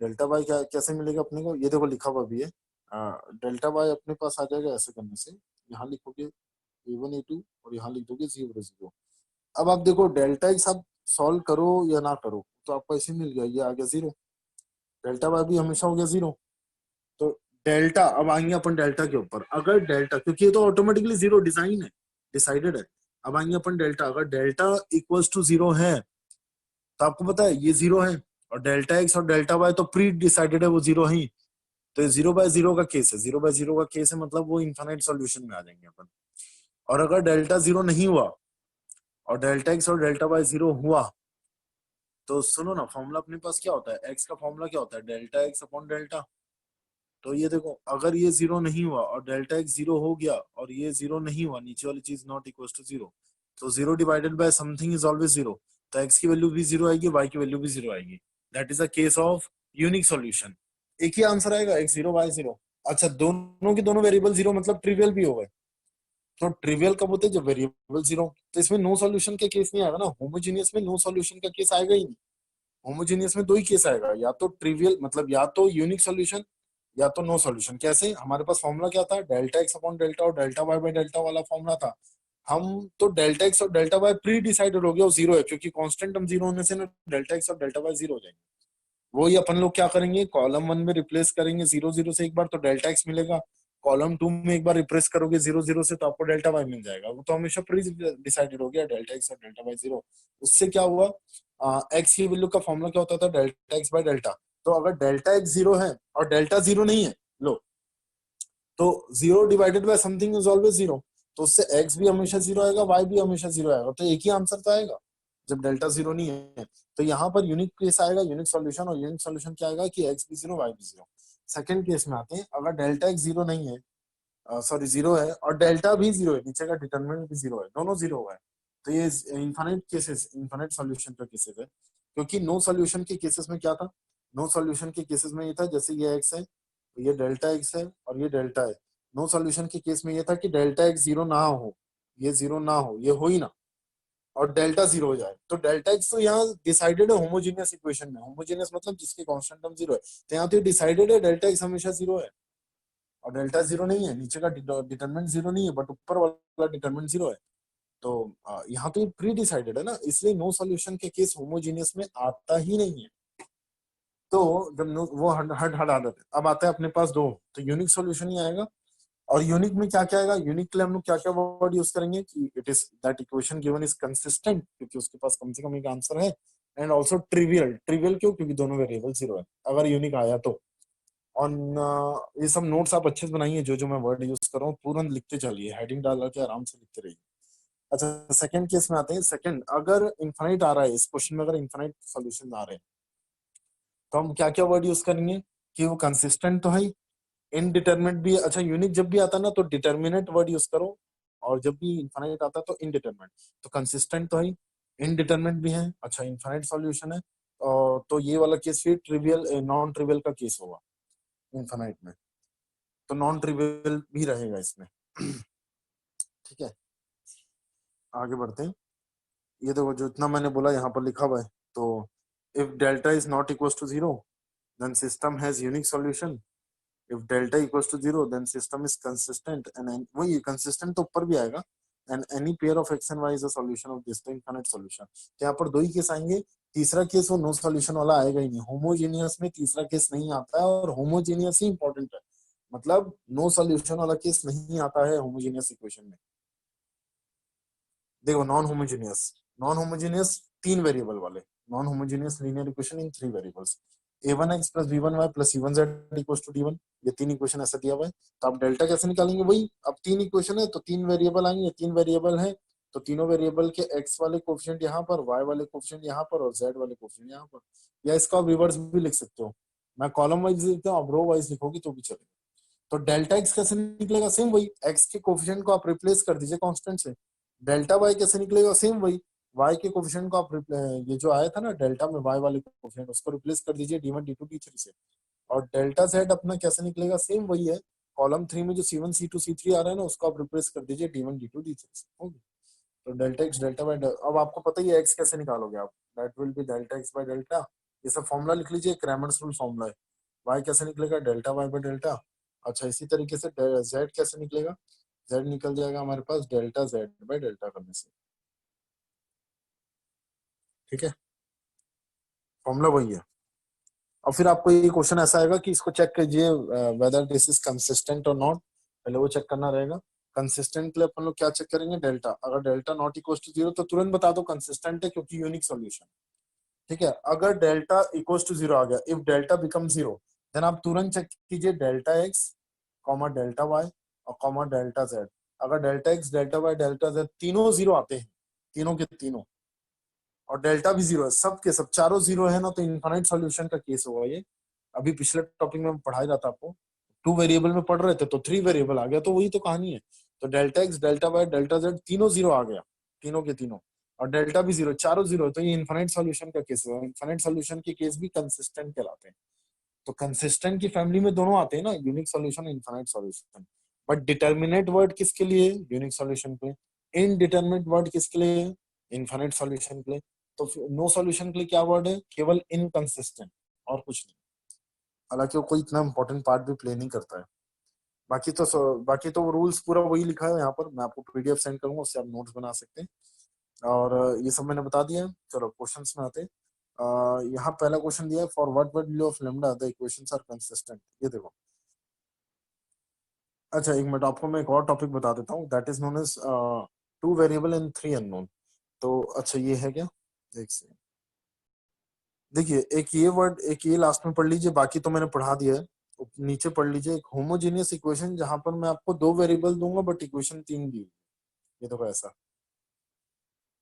डेल्टा वाई क्या कैसे मिलेगा अपने को, ये देखो लिखा हुआ भी है। डेल्टा वाई अपने पास आ जाएगा ऐसे करने से, यहाँ लिखोगे ए वन ए टू और यहाँ लिख दोगे जीरो जीरो। अब आप देखो डेल्टा एक्स आप सॉल्व करो या ना करो तो आपको ऐसे मिल गया, ये आ गया जीरो। डेल्टा वाई भी हमेशा हो गया जीरो। तो डेल्टा, अब आएंगे अपन डेल्टा के ऊपर। अगर डेल्टा, क्योंकि ये तो ऑटोमेटिकली जीरो डिजाइन है, डिसाइडेड है। अब आएंगे अपन डेल्टा, अगर डेल्टा इक्वल्स टू जीरो है तो आपको पता है ये जीरो है, और डेल्टा एक्स और डेल्टा वाई तो प्री डिसाइडेड है, वो जीरो ही। तो ये जीरो बाय जीरो का केस है, जीरो बाय जीरो का केस है, मतलब वो इनफाइनाइट सॉल्यूशन में आ जाएंगे अपन। और अगर डेल्टा जीरो नहीं हुआ और डेल्टा एक्स और डेल्टा वाई जीरो हुआ तो सुनो ना, फॉर्मूला अपने पास क्या होता है, एक्स का फॉर्मूला क्या होता है, डेल्टा एक्स अपॉन डेल्टा। तो ये देखो अगर ये जीरो नहीं हुआ और डेल्टा एक्स जीरो हो गया और ये जीरो नहीं हुआ, नीचे वाली चीज नॉट इक्वल टू जीरो, तो zero divided by something is always zero. तो एक्स की वैल्यू भी जीरो आएगी, वाई की वैल्यू भी जीरो आएगी। That is a case of unique solution. एक ही आंसर आएगा, एक्स जीरो वाई जीरो। अच्छा, दोनों के दोनों वेरिएबल जीरो मतलब ट्रिवियल भी हो गए। तो ट्रिवियल कब होते हैं, जब वेरिएबल जीरो। तो इसमें नो सॉल्यूशन का केस नहीं आएगा ना, होमोजेनियस में नो सॉल्यूशन का केस आएगा ही नहीं। होमोजेनियस में दो ही केस आएगा, या तो ट्रिवियल मतलब या तो यूनिक सॉल्यूशन या तो नो सॉल्यूशन। कैसे, हमारे पास फॉर्मूला क्या था, डेल्टा एक्स अपॉन डेल्टा और डेल्टा वाई बाय डेल्टा वाला फॉर्मूला था। हम तो डेल्टा एक्स और डेल्टा वाई प्री डिसाइडेड हो गया, वो जीरो है, क्योंकि कांस्टेंट हम जीरो होने से ना डेल्टा एक्स और डेल्टा वाई जीरो हो जाएंगे। वही अपन लोग क्या करेंगे, कॉलम वन में रिप्लेस करेंगे जीरो जीरो से एक बार तो डेल्टा एक्स मिलेगा, कॉलम टू में एक बार रिप्लेस करोगे जीरो जीरो से तो आपको डेल्टा वाई मिल जाएगा। वो तो हमेशा प्री डिसाइडेड हो गया, डेल्टा एक्स और डेल्टा वाई जीरो। उससे क्या हुआ, एक्स की वैल्यू का फॉर्मूला क्या होता था, डेल्टा एक्स बाय डेल्टा। तो अगर डेल्टा एक्स जीरो है और डेल्टा जीरो नहीं है, लो, तो zero divided by something is always zero. तो उससे एक्स भी हमेशा जीरो आएगा, वाई भी हमेशा जीरो आएगा, तो एक ही आंसर तो आएगा जब डेल्टा जीरो नहीं है। तो यहाँ पर यूनिक केस आएगा, यूनिक सॉल्यूशन। और यूनिक सॉल्यूशन क्या आएगा कि एक्स भी जीरो वाई भी जीरो। सेकंड केस में आते हैं, अगर डेल्टा एक्स जीरो नहीं है, सॉरी जीरो है, और डेल्टा भी जीरो है, नीचे का डिटरमिनेंट भी जीरो है, दोनों जीरो हुआ है, तो ये इनफाइनाइट केसेस, इनफाइनाइट सॉल्यूशन का केसेस है। क्योंकि नो सॉल्यूशन के केसेस में क्या था, नो सॉल्यूशन के केसेस में ये था जैसे ये एक्स है, ये डेल्टा एक्स है और ये डेल्टा है। नो सॉल्यूशन के केस में ये था कि डेल्टा एक्स जीरो ना हो, ये जीरो ना हो, ये हो ही ना, और डेल्टा जीरो हो जाए। तो डेल्टा एक्स तो यहाँ डिसाइडेड है होमोजेनियस इक्वेशन में, होमोजेनियस मतलब जिसके कांस्टेंट टर्म जीरो है, तो यहाँ तो डिसाइडेड है डेल्टा एक्स हमेशा जीरो है। और डेल्टा जीरो नहीं है, नीचे का डिटरमिनेंट जीरो नहीं है, बट ऊपर वाला डिटरमिनेंट जीरो है। तो यहाँ तो प्री डिसाइडेड है ना, इसलिए नो सॉल्यूशन के केस होमोजेनियस में आता ही नहीं है। तो जब वो हट हट हट आदत है। अब आता है अपने पास दो, तो यूनिक सॉल्यूशन ही आएगा। और यूनिक में क्या क्या आएगा, यूनिक के लिए हम लोग क्या क्या वर्ड यूज करेंगे कि it is that equation given is consistent, क्योंकि उसके पास कम से कम एक आंसर है। एंड ऑल्सो ट्रिवियल, ट्रिवियल क्यों, क्योंकि दोनों वेरिएबल जीरो है, अगर यूनिक आया तो। और ये सब नोट्स आप अच्छे से बनाइए, जो जो मैं वर्ड यूज कर रहा हूँ तुरंत लिखते चलिए, हेडिंग डाल के आराम से लिखते रहिए। अच्छा, सेकंड केस में आते हैं। सेकंड, अगर इनफाइनाइट आ रहा है इस क्वेश्चन में, अगर इनफाइनाइट सॉल्यूशन आ रहे हैं तो हम क्या क्या वर्ड यूज करेंगे कि वो कंसिस्टेंट तो है, इनडिटरमिनेट भी। अच्छा, यूनिक जब भी आता है ना तो डिटर्मिनेट वर्ड यूज करो, और जब भी इनफाइनाइट आता है तो इनडिटरमिनेट। तो कंसिस्टेंट तो है, इनडिटरमिनेट भी है, अच्छा इनफाइनाइट सॉल्यूशन है, और तो ये वाला केस फिर ट्रिवियल नॉन ट्रिवियल का केस होगा इनफाइनाइट में। तो नॉन ट्रिवियल भी रहेगा इसमें। ठीक है, आगे बढ़ते हैं। ये देखो जो इतना मैंने बोला यहाँ पर लिखा हुआ है, तो if delta is not equal to zero then system has unique solution, if delta equals to 0 then system is consistent and वही कंसिस्टेंट तो ऊपर भी आएगा and any pair of x and y is a solution of this infinite solution. तो यहाँ पर दो ही case आएंगे, तीसरा केस वो नो सॉल्यूशन वाला आएगा ही नहीं। होमोजीनियस में तीसरा केस नहीं आता है और होमोजीनियस ही इंपॉर्टेंट है, मतलब नो सॉल्यूशन वाला केस नहीं आता है होमोजीनियस इक्वेशन में। देखो नॉन होमोजीनियस तीन वेरिएबल वाले, non homogeneous linear equation in three variables, a1x plus b1y plus c1z equals to d1, ये तीन इक्वेशन ऐसा दिया हुआ है। तो आप डेल्टा कैसे निकालेंगे, वही अब तीन इक्वेशन है तो तीन वेरिएबल आएंगे, तीन वेरिएबल है तो तीनों वेरिएबल के x वाले कोफिशिएंट यहाँ पर, y वाले कोफिशिएंट यहाँ पर और z वाले कोफिशिएंट यहाँ पर, या इसका आप रिवर्स भी लिख सकते हो, मैं कॉलम वाइज लिखता हूँ, आप रो वाइज लिखोगे तो भी चलेगा। तो डेल्टा एक्स कैसे निकलेगा, सेम वही एक्स के कोफिशिएंट को आप रिप्लेस कर दीजिए कांस्टेंट से। डेल्टा वाई कैसे निकलेगा, सेम वही वाई के कोफिशिएंट को आप ये जो आया था ना डेल्टा में वाई वाले कोफिशिएंट उसको रिप्लेस कर दीजिए d1 d2 d3 से। और डेल्टा जेड अपना कैसे निकलेगा, सेम वही है, कॉलम 3 में जो c1 c2 c3 आ रहा है ना उसको आप रिप्लेस कर दीजिए d1 d2 d3 से, होगी। तो डेल्टा एक्स डेल्टा वाई, अब आपको पता ही है एक्स कैसे निकालोगे आप, that will be delta x by delta, ये सब फॉर्मूला लिख लीजिए, क्रैमर्स रूल फॉर्मूला है। वाई कैसे निकलेगा, डेल्टा वाई बाय डेल्टा। अच्छा इसी तरीके से जेड कैसे निकलेगा, जेड निकल जाएगा हमारे पास डेल्टा जेड बाय डेल्टा करने से, ठीक है, फॉर्मूला वही है। और फिर आपको ये क्वेश्चन ऐसा आएगा कि इसको चेक कीजिए वेदर दिस इज कंसिस्टेंट और नॉट, पहले वो चेक करना रहेगा। कंसिस्टेंट के लिए अपन लोग क्या चेक करेंगे, डेल्टा, अगर डेल्टा नॉट इक्वल टू 0 तो तुरंत बता दो कंसिस्टेंट है क्योंकि यूनिक सॉल्यूशन, ठीक है। अगर डेल्टा इक्वल टू 0 आ गया, इफ डेल्टा बिकम 0 देन आप तुरंत चेक कीजिए delta x comma delta y और कॉमा डेल्टा जेड। अगर delta x delta y delta z तीनों 0 आते हैं, तीनों के तीनों, और डेल्टा भी 0 है, सब के सब चारों 0 है ना, तो इनफाइनाइट सॉल्यूशन का केस होगा ये। अभी पिछले टॉपिक में पढ़ाया जाता आपको, टू वेरिएबल में पढ़ रहे थे तो थ्री वेरिएबल आ गया, तो वही तो कहानी है। तो delta x delta y delta z तीनों 0 आ गया, तीनों के तीनों, और डेल्टा भी 0, चारों 0, तो ये इनफाइनाइट सॉल्यूशन का केस है। इनफाइनाइट सॉल्यूशन के केस भी कंसिस्टेंट कहलाते हैं। तो कंसिस्टेंट की फैमिली में दोनों आते हैं ना, unique solution infinite solution. But determinate word किसके लिए, यूनिक सॉल्यूशन के लिए। इनडिटर्मिनेट वर्ड किसके लिए, इनफाइनाइट सॉल्यूशन के लिए। तो नो सॉल्यूशन के लिए क्या वर्ड है, केवल इनकंसिस्टेंट, और कुछ नहीं। हालांकि वो कोई इतना इंपॉर्टेंट पार्ट भी प्ले नहीं करता है। बाकी तो रूल्स पूरा वही लिखा है यहाँ पर, मैं आपको पीडीएफ सेंड करूंगा, उससे आप नोट्स बना सकते हैं। और ये सब मैंने बता दिया है। चलो क्वेश्चंस में आते हैं। यहाँ पहला क्वेश्चन दिया है, for what value of lambda the equations are consistent, ये देखो। अच्छा एक मिनट, आपको मैं एक और टॉपिक बता देता हूँ, that is known as two variable and three unknown. तो अच्छा ये है क्या, एक से देखिए, एक ये वर्ड, एक ये लास्ट में पढ़ लीजिए, बाकी तो मैंने पढ़ा दिया है। नीचे पढ़ लीजिए, एक होमोजेनियस इक्वेशन जहां पर मैं आपको दो वेरिएबल दूंगा बट इक्वेशन तीन दी, ये देखो ऐसा,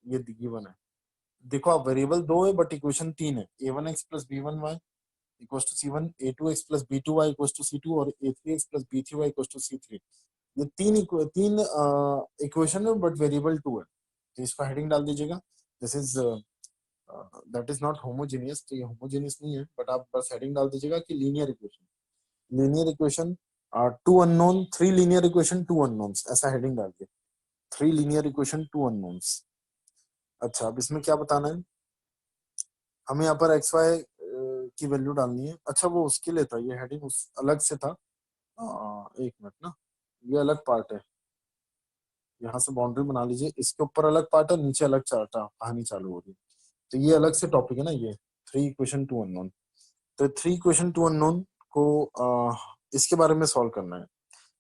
ये गिवन है। देखो आप वेरिएबल दो है बट इक्वेशन तीन है, a1x plus b1y equals to c1, a2x plus b2y equals to c2 और a3x plus b3y equals to c3। ये तीन इक्वेशन है बट वेरिएबल टू है, तो इसका हेडिंग डाल दीजिएगा, this is that is not homogeneous, तो ये होमोजेनियस नहीं है, बट आप बस हेडिंग डाल दीजिएगा कि linear equation, linear equation two unknown, three linear equation two unknowns, ऐसा हेडिंग डाल दिया, three linear equation two unknowns. अच्छा अब इसमें क्या बताना है, हमें यहाँ पर एक्स वाई की वैल्यू डालनी है। अच्छा वो उसके लिए था, ये हेडिंग उस अलग से था, एक मिनट ना, ये अलग पार्ट है, यहाँ से बाउंड्री बना लीजिए, इसके ऊपर अलग पार्ट है, नीचे अलग चार्ट कहानी चालू हो रही है, तो ये अलग से टॉपिक है ना, ये थ्री इक्वेशन टू अननोन। तो थ्री इक्वेशन टू अननोन को इसके बारे में सॉल्व करना है।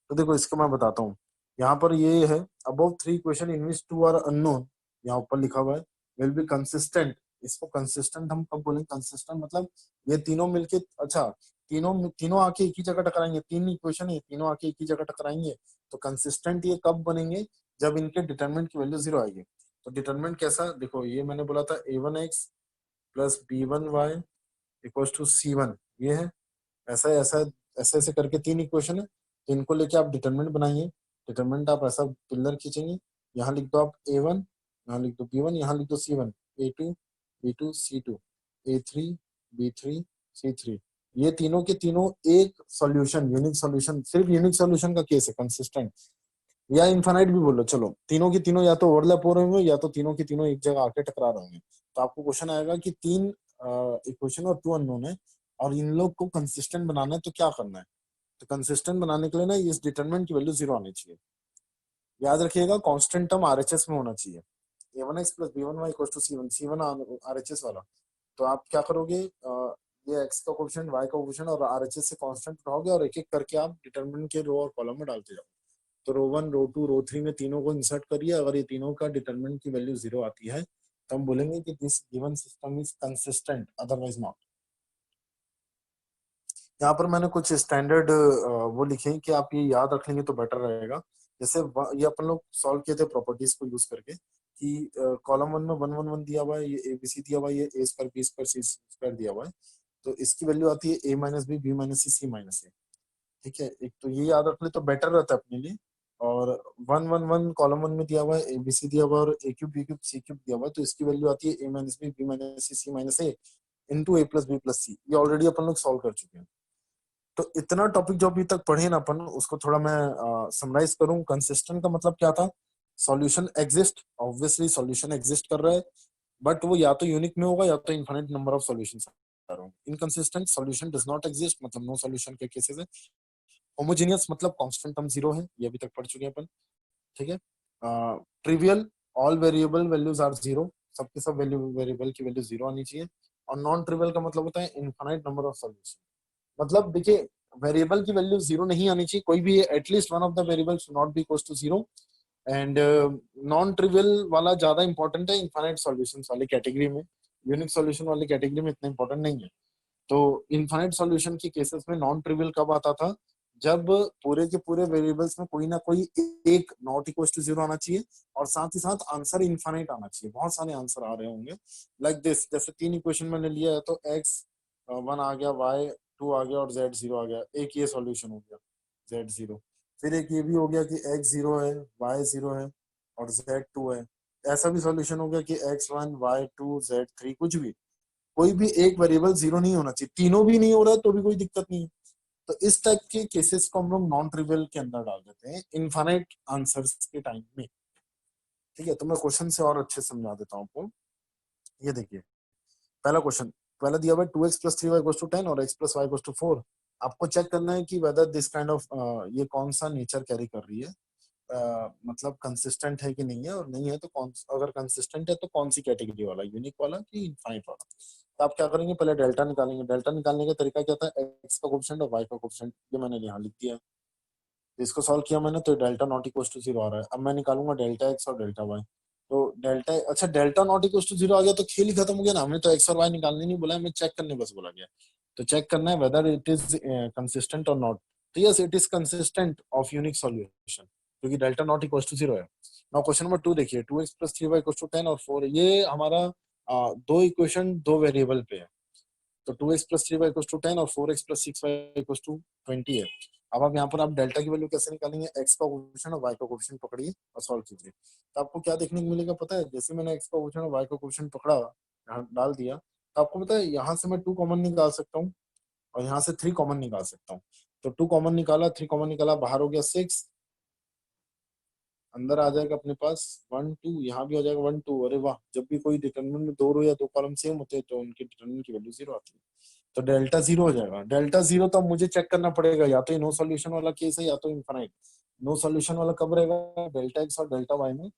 तो देखो इसको मैं बताता हूँ, यहाँ पर ये है, above three equation in which two are unknown, यहाँ ऊपर लिखा हुआ है विल बी कंसिस्टेंट। इसको कंसिस्टेंट हम कब बोलेंगे, कंसिस्टेंट मतलब ये तीनों मिलके, अच्छा तीनों तीनों आके एक ही जगह टकराएंगे, तीन इक्वेशन है तीनों आके एक ही जगह टकराएंगे, तो कंसिस्टेंट ये कब बनेंगे, जब इनके डिटरमिनेंट की वैल्यू 0 आएगी। तो डिटरमिनेंट कैसा, देखो ये मैंने बोला था a1x plus b1y equals to c1, ये है, ऐसा ऐसा ऐसे ऐसे करके तीन इक्वेशन है, तो इनको लेके आप डिटरमिनेंट बनाइए। डिटरमिनेंट आप ऐसा पिलर खींचेंगे, यहाँ लिख दो आप a1, यहाँ लिख दो b1, यहाँ लिख दो c1, a2 b2 c2, a3 b3 c3, ये तीनों के तीनों एक सॉल्यूशन, यूनिक सॉल्यूशन, सिर्फ यूनिक सॉल्यूशन का केस है कंसिस्टेंट, या इनफाइनाइट भी बोलो, चलो तीनों की तीनों या तो ओवरलैप हो रहे होंगे या तो तीनों की तीनों एक जगह आके टकरा रहे होंगे। तो आपको क्वेश्चन आएगा कि तीन इक्वेशन और टू अननोन है और इन लोग को कंसिस्टेंट बनाना है, तो क्या करना है। तो कंसिस्टेंट बनाने के लिए ना इस डिटरमिनेंट की वैल्यू 0 आनी चाहिए। याद रखिएगा कांस्टेंट टर्म आरएचएस में होना चाहिए। a1x plus b1y equal to c1, c1 RHS वाला। तो आप क्या करोगे, ये x का कोएफिशिएंट, y का कोएफिशिएंट और आरएचएस से कांस्टेंट उठाओगे और एक एक करके आप डिटरमिनेंट के रो और कॉलम में डालते जाओ। तो रो 1 रो 2 रो 3 में तीनों को इंसर्ट करिए। अगर ये तीनों का डिटरमिनेंट की वैल्यू 0 आती है तो हम बोलेंगे कि this given system is consistent, otherwise not. यहाँ पर मैंने कुछ स्टैंडर्ड वो लिखे हैं कि आप ये याद रख लेंगे तो बेटर रहेगा। जैसे ये अपन लोग सॉल्व किए थे प्रॉपर्टीज को यूज करके कि कॉलम 1 में 1 1 1 दिया हुआ है, ये एबीसी दिया हुआ है, ये ए स्क्वायर बी स्क्वायर सी स्क्वायर दिया हुआ है। तो इसकी वैल्यू आती है ए माइनस बी माइनस सी माइनस ए। ठीक है, एक तो ये याद रख ले तो बेटर रहता है अपने लिए। और 1 1 1 कॉलम 1 में दिया हुआ है, एबीसी दिया हुआ है और ए cube B cube C cube दिया हुआ है। तो इसकी वैल्यू आती है ए माइनस बी माइनस सी माइनस ए इंटू ए प्लस बी प्लस सी। ये ऑलरेडी अपन लोग सॉल्व कर चुके हैं। तो इतना टॉपिक जो अभी तक पढ़े ना अपन, उसको थोड़ा मैं समराइज करूं। कंसिस्टेंट का मतलब क्या था? Solution exist, obviously solution exist कर रहा है, बट वो या तो यूनिक में होगा या तो इनफाइनाइट नंबर ऑफ सॉल्यूशंस होंगे। Inconsistent solution does not exist, मतलब नो सॉल्यूशन के केसेस है। होमोजेनियस मतलब कांस्टेंट टर्म 0 है, ये अभी तक पढ़ चुके हैं अपन। ठीक है। Trivial, all variable values are 0, सबके सब वैल्यू वेरिएबल की वैल्यू 0 आनी चाहिए। और नॉन ट्रिवियल का मतलब होता है इनफाइनाइट नंबर ऑफ सॉल्यूशन। मतलब देखिए, वेरिएबल की वैल्यू 0 नहीं आनी चाहिए कोई भी, at least one of the variable should not be equal to 0। And non trivial वाला ज्यादा इंपॉर्टेंट है इनफाइनाइट सॉल्यूशंस वाली कैटेगरी में। यूनिक सॉल्यूशन वाली कैटेगरी में इतना इंपॉर्टेंट नहीं है। तो इनफाइनाइट सॉल्यूशन के केसेस में नॉन ट्रिवियल कब आता था? जब पूरे के पूरे वेरिएबल्स में कोई ना कोई एक नॉट इक्वल टू 0 आना चाहिए और साथ ही साथ आंसर इनफाइनाइट आना चाहिए। बहुत सारे आंसर आ रहे होंगे लाइक दिस। जैसे 3 इक्वेशन मैंने लिया है तो एक्स 1 आ गया, वाई 2 आ गया और जेड 0 आ गया। एक ये सॉल्यूशन हो गया, जेड 0। फिर एक ये भी हो गया कि एक्स 0 है, वाई 0 है और जेड 2 है। ऐसा भी सॉल्यूशन हो गया कि एक्स 1 वाई 2 जेड 3, कुछ भी, कोई भी एक वेरिएबल 0 नहीं होना चाहिए। तीनों भी नहीं हो रहा है तो भी कोई दिक्कत नहीं है। तो इस टाइप के केसेस को हम लोग नॉन ट्रिवियल के अंदर डाल देते हैं इनफाइनाइट आंसर्स के टाइम में। ठीक है, तो मैं क्वेश्चन से और अच्छे से समझा देता हूँ आपको। ये देखिए, पहला क्वेश्चन, पहला दिया हुआ है 2x plus 3y equals to 10 और x plus y equals to 4। आपको चेक करना है कि वेदर दिस काइंड ऑफ ये कौन सा नेचर कैरी कर रही है। मतलब कंसिस्टेंट है कि नहीं है, और नहीं है तो कौन, अगर कंसिस्टेंट है तो कौन सी कैटेगरी वाला, यूनिक वाला कि इनफाइनाइट वाला। तो आप क्या करेंगे, पहले डेल्टा निकालेंगे। डेल्टा निकालने का तरीका क्या था? एक्स का कोएफिशिएंट और वाई का कोएफिशिएंट, ये मैंने यहाँ लिख दिया। तो इसको सॉल्व किया मैंने तो डेल्टा नॉट इक्वल टू 0 आ रहा है। अब मैं निकालूंगा डेल्टा एक्स और डेल्टा वाई। तो डेल्टा, अच्छा डेल्टा नॉट इक्वल टू 0 आ गया तो खेल ही खत्म हो गया ना। हमने तो एक्स और वाई निकालने नहीं बोला, हमें चेक करने बस बोला गया। तो चेक करना है वेदर इट इज कंसिस्टेंट और नॉट। तो yes, it is consistent of unique solution क्योंकि डेल्टा नॉट इक्वल टू 0 है। नाउ क्वेश्चन नंबर 2 देखिए, 2x plus 3y equal to 10 और 4। ये हमारा दो इक्वेशन दो वेरिएबल पे है। तो 2x plus 3y equal to 10 और 4x plus 6y equal to 20 है। अब आप यहाँ पर आप डेल्टा की वैल्यू कैसे निकालेंगे? x का कोएफिशिएंट और y का कोएफिशिएंट पकड़िए और सॉल्व कीजिए। तो आपको क्या देखने को मिलेगा पता है? जैसे मैंने x का कोएफिशिएंट और y का कोएफिशिएंट पकड़ा, यहाँ डाल दिया, तो आपको पता है यहाँ से मैं 2 कॉमन निकाल सकता हूँ और यहाँ से 3 कॉमन निकाल सकता हूँ। तो 2 कॉमन निकाला, 3 कॉमन निकाला, बाहर हो गया 6, अंदर आ जाएगा अपने पास 1 2, यहाँ भी आ जाएगा 1 2। अरे वाह, जब भी कोई डिटरमिनेंट में दो रो या दो कॉलम सेम होते हैं तो उनके डिटरमिनेंट की वैल्यू 0 आती है। तो डेल्टा 0 हो जाएगा। डेल्टा 0 तो अब मुझे चेक करना पड़ेगा, या तो ये नो सॉल्यूशन वाला केस है या तो इनफाइनाइट। नो सॉल्यूशन वाला कब रहेगा? डेल्टा एक्स और डेल्टा वाई में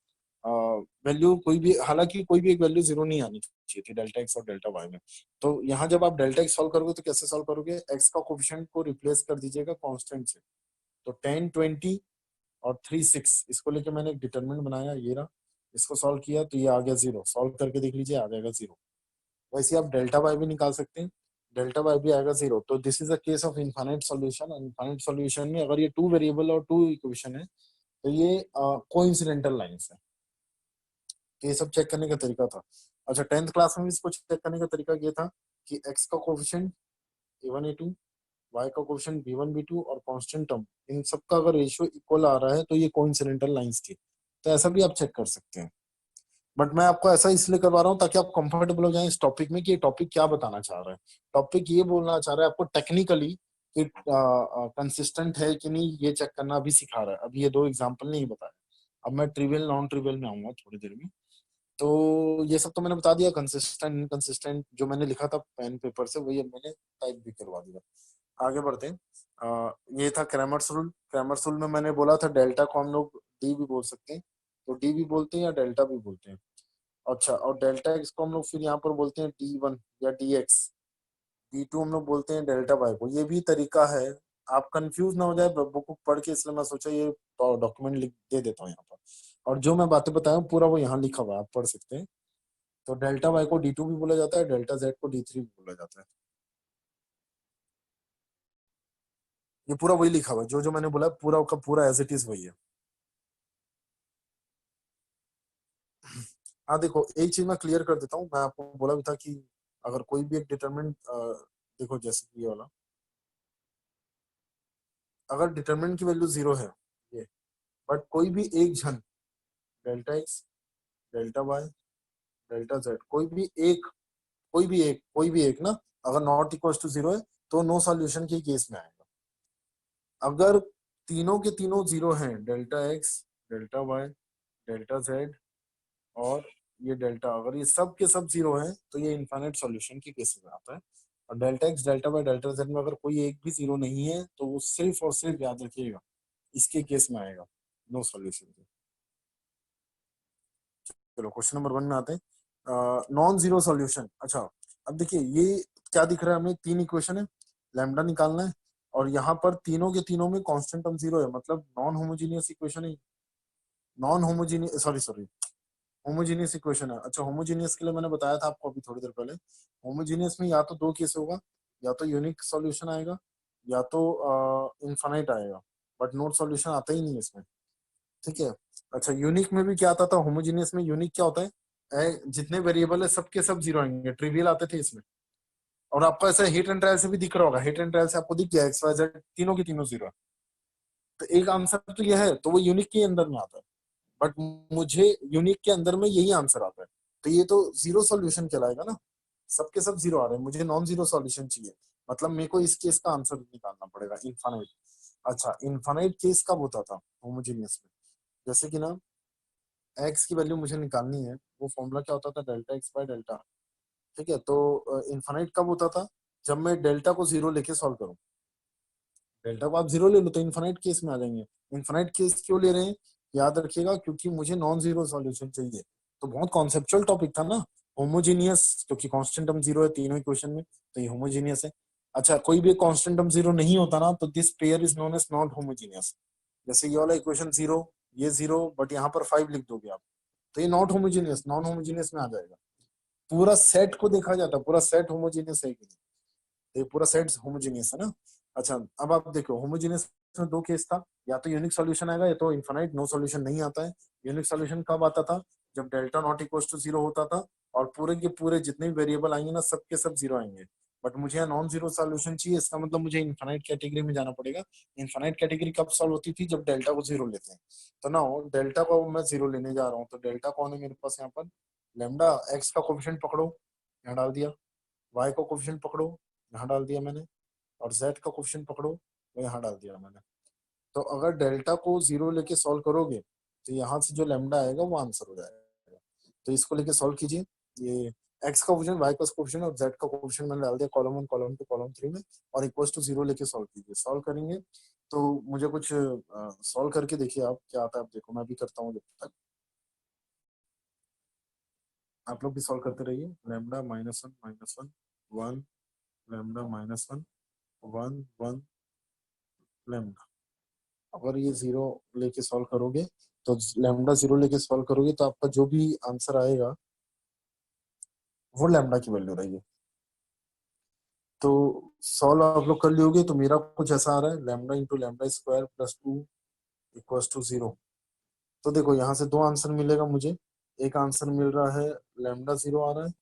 वैल्यू कोई भी, हालांकि कोई भी एक वैल्यू 0 नहीं आनी चाहिए थी डेल्टा एक्स और डेल्टा वाई में। तो यहाँ जब आप डेल्टा एक्स सॉल्व करोगे तो कैसे सॉल्व करोगे? एक्स का कोएफिशिएंट को रिप्लेस कर दीजिएगा कांस्टेंट से। तो 10 20 और 3 6, इसको लेके मैंने एक डिटरमिनेंट बनाया, ये रहा। इसको सॉल्व किया तो ये आ गया 0। सॉल्व करके देख लीजिए, आ जाएगा 0। वैसे आप डेल्टा वाई भी निकाल सकते हैं, डेल्टा वाई भी आएगा 0। तो this is a case of infinite solution. Infinite solution में अगर ये 2 वेरिएबल और 2 इक्वेशन है तो ये कोइंसिडेंटल लाइंस है। तो ये सब चेक करने का तरीका था। अच्छा, 10th क्लास में भी इसको चेक करने का तरीका ये था कि एक्स का कोएफिशिएंट a1 a2, y का कोएफिशिएंट b1 b2 और कांस्टेंट टर्म, इन सब का अगर रेशियो इक्वल आ रहा है तो ये कोइंसिडेंटल लाइंस थी। तो ऐसा भी आप चेक कर सकते हैं। बट मैं आपको ऐसा इसलिए करवा रहा हूँ ताकि आप कंफर्टेबल हो जाएं इस टॉपिक में कि ये टॉपिक क्या बताना चाह रहा है। टॉपिक ये बोलना चाह रहा है आपको टेक्निकली कि कंसिस्टेंट है कि नहीं, ये चेक करना अभी सिखा रहा है। अभी ये दो एग्जांपल नहीं बताया। अब मैं ट्रिवियल नॉन ट्रिवियल में आऊंगा थोड़ी देर में। तो ये सब तो मैंने बता दिया, कंसिस्टेंट इनकंसिस्टेंट जो मैंने लिखा था पेन पेपर से वही अब मैंने टाइप भी करवा दिया। आगे बढ़ते हैं। ये था क्रैमर्स रूल। क्रैमर्स रूल में मैंने बोला था डेल्टा को हम लोग डी भी बोल सकते हैं, तो डी भी बोलते हैं या डेल्टा भी बोलते हैं। अच्छा, और डेल्टा एक्स को हम लोग फिर यहाँ पर बोलते हैं डी1 या डी एक्स। डी2 हम लोग बोलते हैं डेल्टा वाई को। ये भी तरीका है, आप कंफ्यूज ना हो जाए बुक पढ़ के, इसलिए मैं सोचा ये डॉक्यूमेंट लिख दे देता हूँ यहाँ पर। और जो मैं बातें बताया हूँ पूरा वो यहाँ लिखा हुआ है, आप पढ़ सकते हैं। तो डेल्टा वाई को डी2 भी बोला जाता है, डेल्टा जेड को डी3 भी बोला जाता है। ये पूरा वही लिखा हुआ है, जो जो मैंने बोला पूरा का पूरा एज इट इज वही है। हाँ देखो, एक चीज मैं क्लियर कर देता हूँ, मैं आपको बोला भी था कि अगर कोई भी एक डिटरमिनेंट, देखो जैसे कि ये वाला, अगर डिटरमिनेंट की वैल्यू 0 है ये, बट कोई भी एक जन, delta x, delta y, delta z, कोई भी एक ना, अगर नॉट इक्वल टू 0 है तो नो सॉल्यूशन के केस में आएगा। अगर तीनों के तीनों 0 हैं, delta x, delta y, delta z और ये डेल्टा, अगर ये सब के सब 0 हैं तो ये इनफाइनाइट सॉल्यूशन के केस में आता है। और delta x, delta y, delta z में अगर कोई एक भी 0 नहीं है तो वो सिर्फ और सिर्फ, याद रखिएगा, इसके केस में आएगा, नो सॉल्यूशन। चलो क्वेश्चन नंबर 1 में आते हैं, नॉन जीरो सॉल्यूशन। अच्छा, अब देखिए ये क्या दिख रहा है हमें, 3 इक्वेशन है, लैम्डा निकालना है, और यहाँ पर तीनों के तीनों में कांस्टेंट टर्म 0 है, मतलब नॉन होमोजीनियस इक्वेशन है। Non homogeneous, sorry sorry, homogeneous equation है। अच्छा, होमोजीनियस के लिए मैंने बताया था आपको अभी थोड़ी देर पहले, होमोजीनियस में या तो दो केस होगा, या तो यूनिक सॉल्यूशन आएगा, या तो इनफाइनाइट आएगा, बट नोट सॉल्यूशन आता ही नहीं है इसमें। ठीक है। अच्छा, यूनिक में भी क्या आता था, होमोजीनियस में यूनिक क्या होता है, जितने वेरिएबल है सबके सब 0 आएंगे, ट्रिवियल आते थे इसमें। और आपको ऐसा हिट एंड ट्रायल से भी दिख रहा होगा, हिट एंड ट्रायल से आपको दिख गया एक्स वाई जेड तीनों की तीनों 0 है, तो एक आंसर तो यह है, तो वो यूनिक के अंदर में आता है। बट मुझे यूनिक के अंदर में यही आंसर आता है, तो ये तो जीरो सॉल्यूशन कहलाएगा ना, सबके सब 0 आ रहे हैं, मुझे नॉन जीरो सॉल्यूशन चाहिए, मतलब मेरे को इस केस का आंसर निकालना पड़ेगा, इनफाइनाइट। अच्छा, इनफाइनाइट केस कब होता था होमोजीनियस में, जैसे कि ना एक्स की वैल्यू मुझे निकालनी है, वो फॉर्मूला क्या होता था, डेल्टा एक्स बाय डेल्टा। ठीक है, तो इनफाइनाइट कब होता था, जब मैं डेल्टा को 0 लेके सॉल्व करूं। डेल्टा को आप 0 ले लो तो इनफाइनाइट केस में आ जाएंगे। इनफाइनाइट केस क्यों ले रहे हैं, याद रखिएगा, क्योंकि मुझे नॉन जीरो सॉल्यूशन चाहिए। तो बहुत कॉन्सेप्चुअल टॉपिक था ना, होमोजीनियस, क्योंकि कांस्टेंट टर्म 0 है तीनों इक्वेशन में, तो ये होमोजीनियस है। अच्छा, कोई भी कांस्टेंट टर्म 0 नहीं होता ना, तो this pair is known as not homogeneous. जैसे ये वाला इक्वेशन 0, ये 0, बट यहाँ पर 5 लिख दोगे आप, तो ये नॉट होमोजीनियस, नॉन होमोजीनियस में आ जाएगा। पूरा सेट को देखा जाता है, पूरा सेट होमोजीनियस है कि नहीं, तो ये पूरा सेट होमोजीनियस है ना। अच्छा, अब आप देखो होमोजीनियस में दो केस था, या तो यूनिक सॉल्यूशन आएगा या तो इनफाइनाइट, नो सॉल्यूशन नहीं आता है। यूनिक सॉल्यूशन कब आता था, जब डेल्टा नॉट इक्वल टू 0 होता था, और पूरे के पूरे जितने भी वेरिएबल आएंगे ना, सबके सब 0 आएंगे। बट मुझे यहाँ नॉन जीरो सॉल्यूशन चाहिए, इसका मतलब मुझे इनफाइनाइट कैटेगरी में जाना पड़ेगा। इनफाइनाइट कैटेगरी कब सॉल्व होती थी, जब डेल्टा को 0 लेते हैं। तो ना डेल्टा को मैं 0 लेने जा रहा हूँ, तो डेल्टा कौन है मेरे पास यहाँ पर, लेमडा। एक्स का कोफिशिएंट पकड़ो, यहाँ डाल दिया, वाई का कोफिशिएंट पकड़ो, यहाँ डाल दिया मैंने, और जेड का कोफिशिएंट पकड़ो, वो यहाँ डाल दिया मैंने। तो अगर डेल्टा को 0 लेके सॉल्व करोगे, तो यहाँ से जो लेमडा आएगा वो आंसर हो जाएगा। तो इसको लेके सॉल्व कीजिए, ये एक्स का कोफिशिएंट, वाई का कोफिशिएंट और जेड का कोफिशिएंट मैंने डाल दिया कॉलम 1, कॉलम 2, कॉलम 3 में, और इक्वल टू 0 लेके सॉल्व कीजिए। सॉल्व करेंगे तो मुझे कुछ सॉल्व करके देखिए आप क्या आता है, आप देखो, मैं भी करता हूँ जब तक, आप लोग भी सॉल्व करते रहिए। Lambda -1 -1 1, lambda -1 1 1, lambda. अगर ये 0 लेके सॉल्व करोगे, तो लैम्डा 0 लेके सॉल्व करोगे, तो आपका जो भी आंसर आएगा वो लैम्डा की वैल्यू रहेगी। तो सॉल्व आप लोग कर लियोगे, तो मेरा कुछ ऐसा आ रहा है, lambda into lambda square plus 2 equals to 0। तो देखो यहाँ से दो आंसर मिलेगा मुझे, एक आंसर मिल रहा है लैम्डा 0 आ रहा है,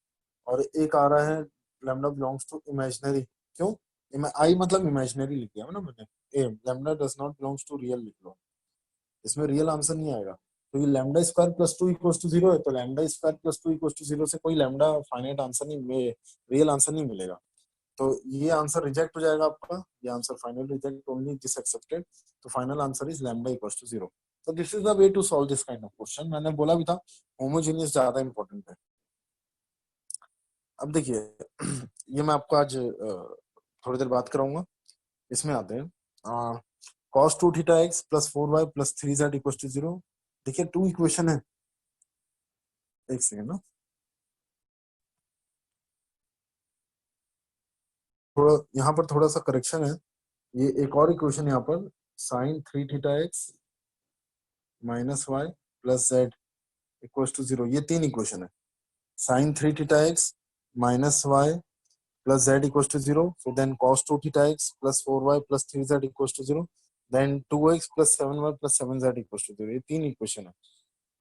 और एक आ रहा है लैम्डा बिलोंग्स टू इमेजिनरी। क्यों, आई मतलब इमेजिनरी लिख दिया ना मैंने, a lambda does not belongs to real लिख लो, इसमें रियल आंसर नहीं आएगा। तो ये lambda square plus 2 equals to 0 है, तो lambda square plus 2 equals to 0 से कोई लैम्डा फाइनाइट आंसर नहीं, रियल आंसर नहीं मिलेगा। तो ये आंसर रिजेक्ट हो जाएगा आपका, ये answer final reject, only this accepted. तो final answer is lambda equals to 0। तो this is the way to solve this kind of question, मैंने बोला भी था होमोजेनियस ज्यादा इंपॉर्टेंट है। अब देखिए ये मैं आपको आज थोड़ी देर बात कराऊंगा, इसमें आते हैं। cos 2 theta x plus 4y plus 3z equal to 0। देखिए 2 इक्वेशन है, एक सेकेंड ना, थोड़ा यहाँ पर थोड़ा सा करेक्शन है। ये एक और इक्वेशन यहाँ पर sine 3 theta x minus y plus z equal to 0, ये 3 इक्वेशन है। Sine 3 theta x minus y plus z equals to 0. So then cos 2 theta x plus 4y plus 3z equals to 0. Then 2x plus 7y plus 7z equals to 0. ये 3 equation है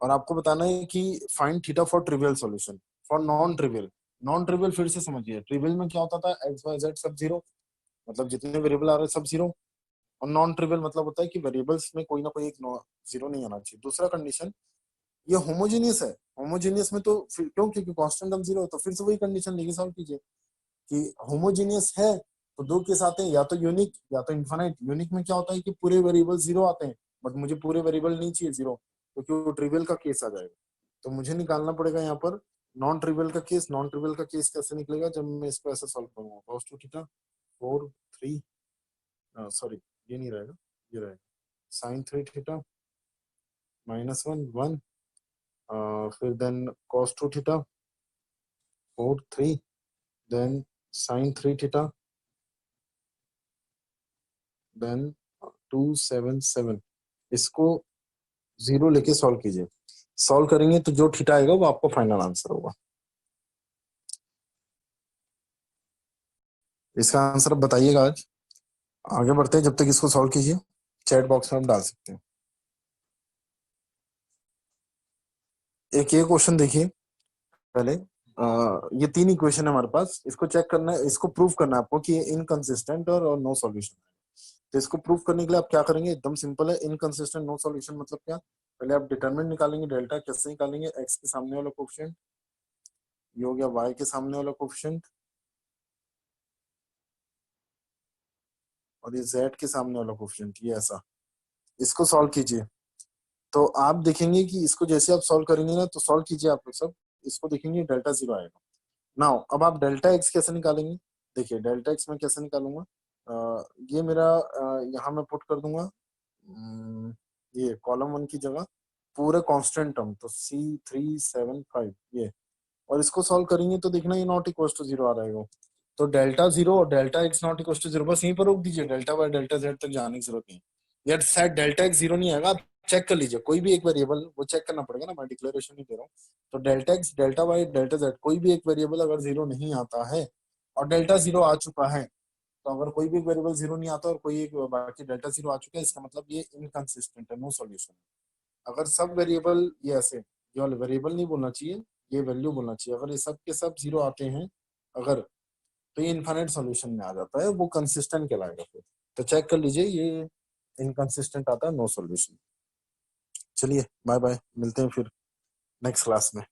और आपको बताना है कि find theta for trivial solution, for non trivial. Non trivial फिर से समझिए, ट्रिवियल में क्या होता था, एक्स वाई जेड सब जीरो, मतलब जितने वेरिएबल आ रहे हैं सब जीरो। और नॉन ट्रिवियल मतलब होता है कि वेरिएबल्स में कोई ना कोई एक जीरो नहीं आना चाहिए। दूसरा कंडीशन, ये होमोजीनियस है। होमोजीनियस में तो क्यों, क्योंकि कांस्टेंट टर्म जीरो, तो फिर से वही कंडीशन लेके सॉल्व कीजिए कि होमोजीनियस है तो दो केस आते हैं, या तो यूनिक या तो इन्फिनाइट। यूनिक में क्या होता है कि पूरे वेरिएबल जीरो आते हैं, बट मुझे पूरे वेरिएबल नहीं चाहिए जीरो, क्योंकि वो ट्रिवियल का केस आ जाएगा। तो मुझे निकालना पड़ेगा यहाँ पर नॉन ट्रिवियल का केस। नॉन ट्रिवियल का केस कैसे निकलेगा, जब मैं इसको ऐसे सॉल्व करूंगा, cos 2 थीटा 4 3, सॉरी ये नहीं रहेगा, ये रहेगा sin 3 थीटा माइनस 1 1, फिर then cos 2 theta 4 3, then sin 3 theta, then 2 7 7। इसको जीरो लेके सॉल्व कीजिए। सॉल्व करेंगे तो जो थीटा आएगा वो आपका फाइनल आंसर होगा। इसका आंसर आप बताइएगा आज। आगे बढ़ते हैं, जब तक इसको सॉल्व कीजिए, चैट बॉक्स में आप डाल सकते हैं। एक ये क्वेश्चन देखिए पहले। ये 3 इक्वेशन है हमारे पास, इसको चेक करना है, इसको प्रूव करना है आपको कि इनकंसिस्टेंट और नो सॉल्यूशन है। तो इसको प्रूव करने के लिए आप क्या करेंगे, एकदम सिंपल है। इनकंसिस्टेंट नो सॉल्यूशन मतलब क्या, पहले आप डिटरमिनेंट निकालेंगे, डेल्टा कैसे निकालेंगे, एक्स के सामने वाला कोएफिशिएंट, ये हो गया वाई के सामने वाला कोएफिशिएंट, और ये जेड के सामने वाला कोएफिशिएंट, ये ऐसा। इसको सॉल्व कीजिए तो आप देखेंगे कि इसको जैसे आप सॉल्व करेंगे ना, तो सॉल्व कीजिए आप लोग सब, इसको देखेंगे डेल्टा जीरो आएगा। नाउ अब आप डेल्टा एक्स कैसे निकालेंगे, देखिए डेल्टा एक्स में कैसे निकालूंगा, ये मेरा यहाँ मैं पुट कर दूंगा, ये कॉलम 1 की जगह पूरे कांस्टेंट टर्म, तो C375 ये, और इसको सॉल्व करेंगे तो देखना ये नॉट इक्वल टू जीरो आ रहेगा। तो डेल्टा जीरो और delta x not equal to zero, बस यहीं पर रोक दीजिए, डेल्टा वाई डेल्टा जेड तक जाने की जरूरत नहीं। यार शायद डेल्टा एक्स जीरो नहीं आएगा, आप चेक कर लीजिए, कोई भी एक वेरिएबल वो चेक करना पड़ेगा ना, मैं डिक्लेरेशन नहीं दे रहा हूँ। तो delta x delta y delta z कोई भी एक वेरिएबल अगर जीरो नहीं आता है और डेल्टा जीरो आ चुका है, तो अगर कोई भी वेरिएबल जीरो नहीं आता और कोई एक बाकी डेल्टा जीरो आ चुका है, इसका मतलब ये इनकंसिस्टेंट है, नो सॉल्यूशन। अगर सब वेरिएबल ये ऐसे, ये वाले वेरिएबल नहीं बोलना चाहिए, ये वैल्यू बोलना चाहिए, अगर ये सब के सब जीरो आते हैं अगर, तो ये इनफाइनाइट सॉल्यूशन में आ जाता है, वो कंसिस्टेंट कहलाएगा फिर। तो चेक कर लीजिए, ये इनकंसिस्टेंट आता है, नो सॉल्यूशन। चलिए बाय बाय, मिलते हैं फिर नेक्स्ट क्लास में।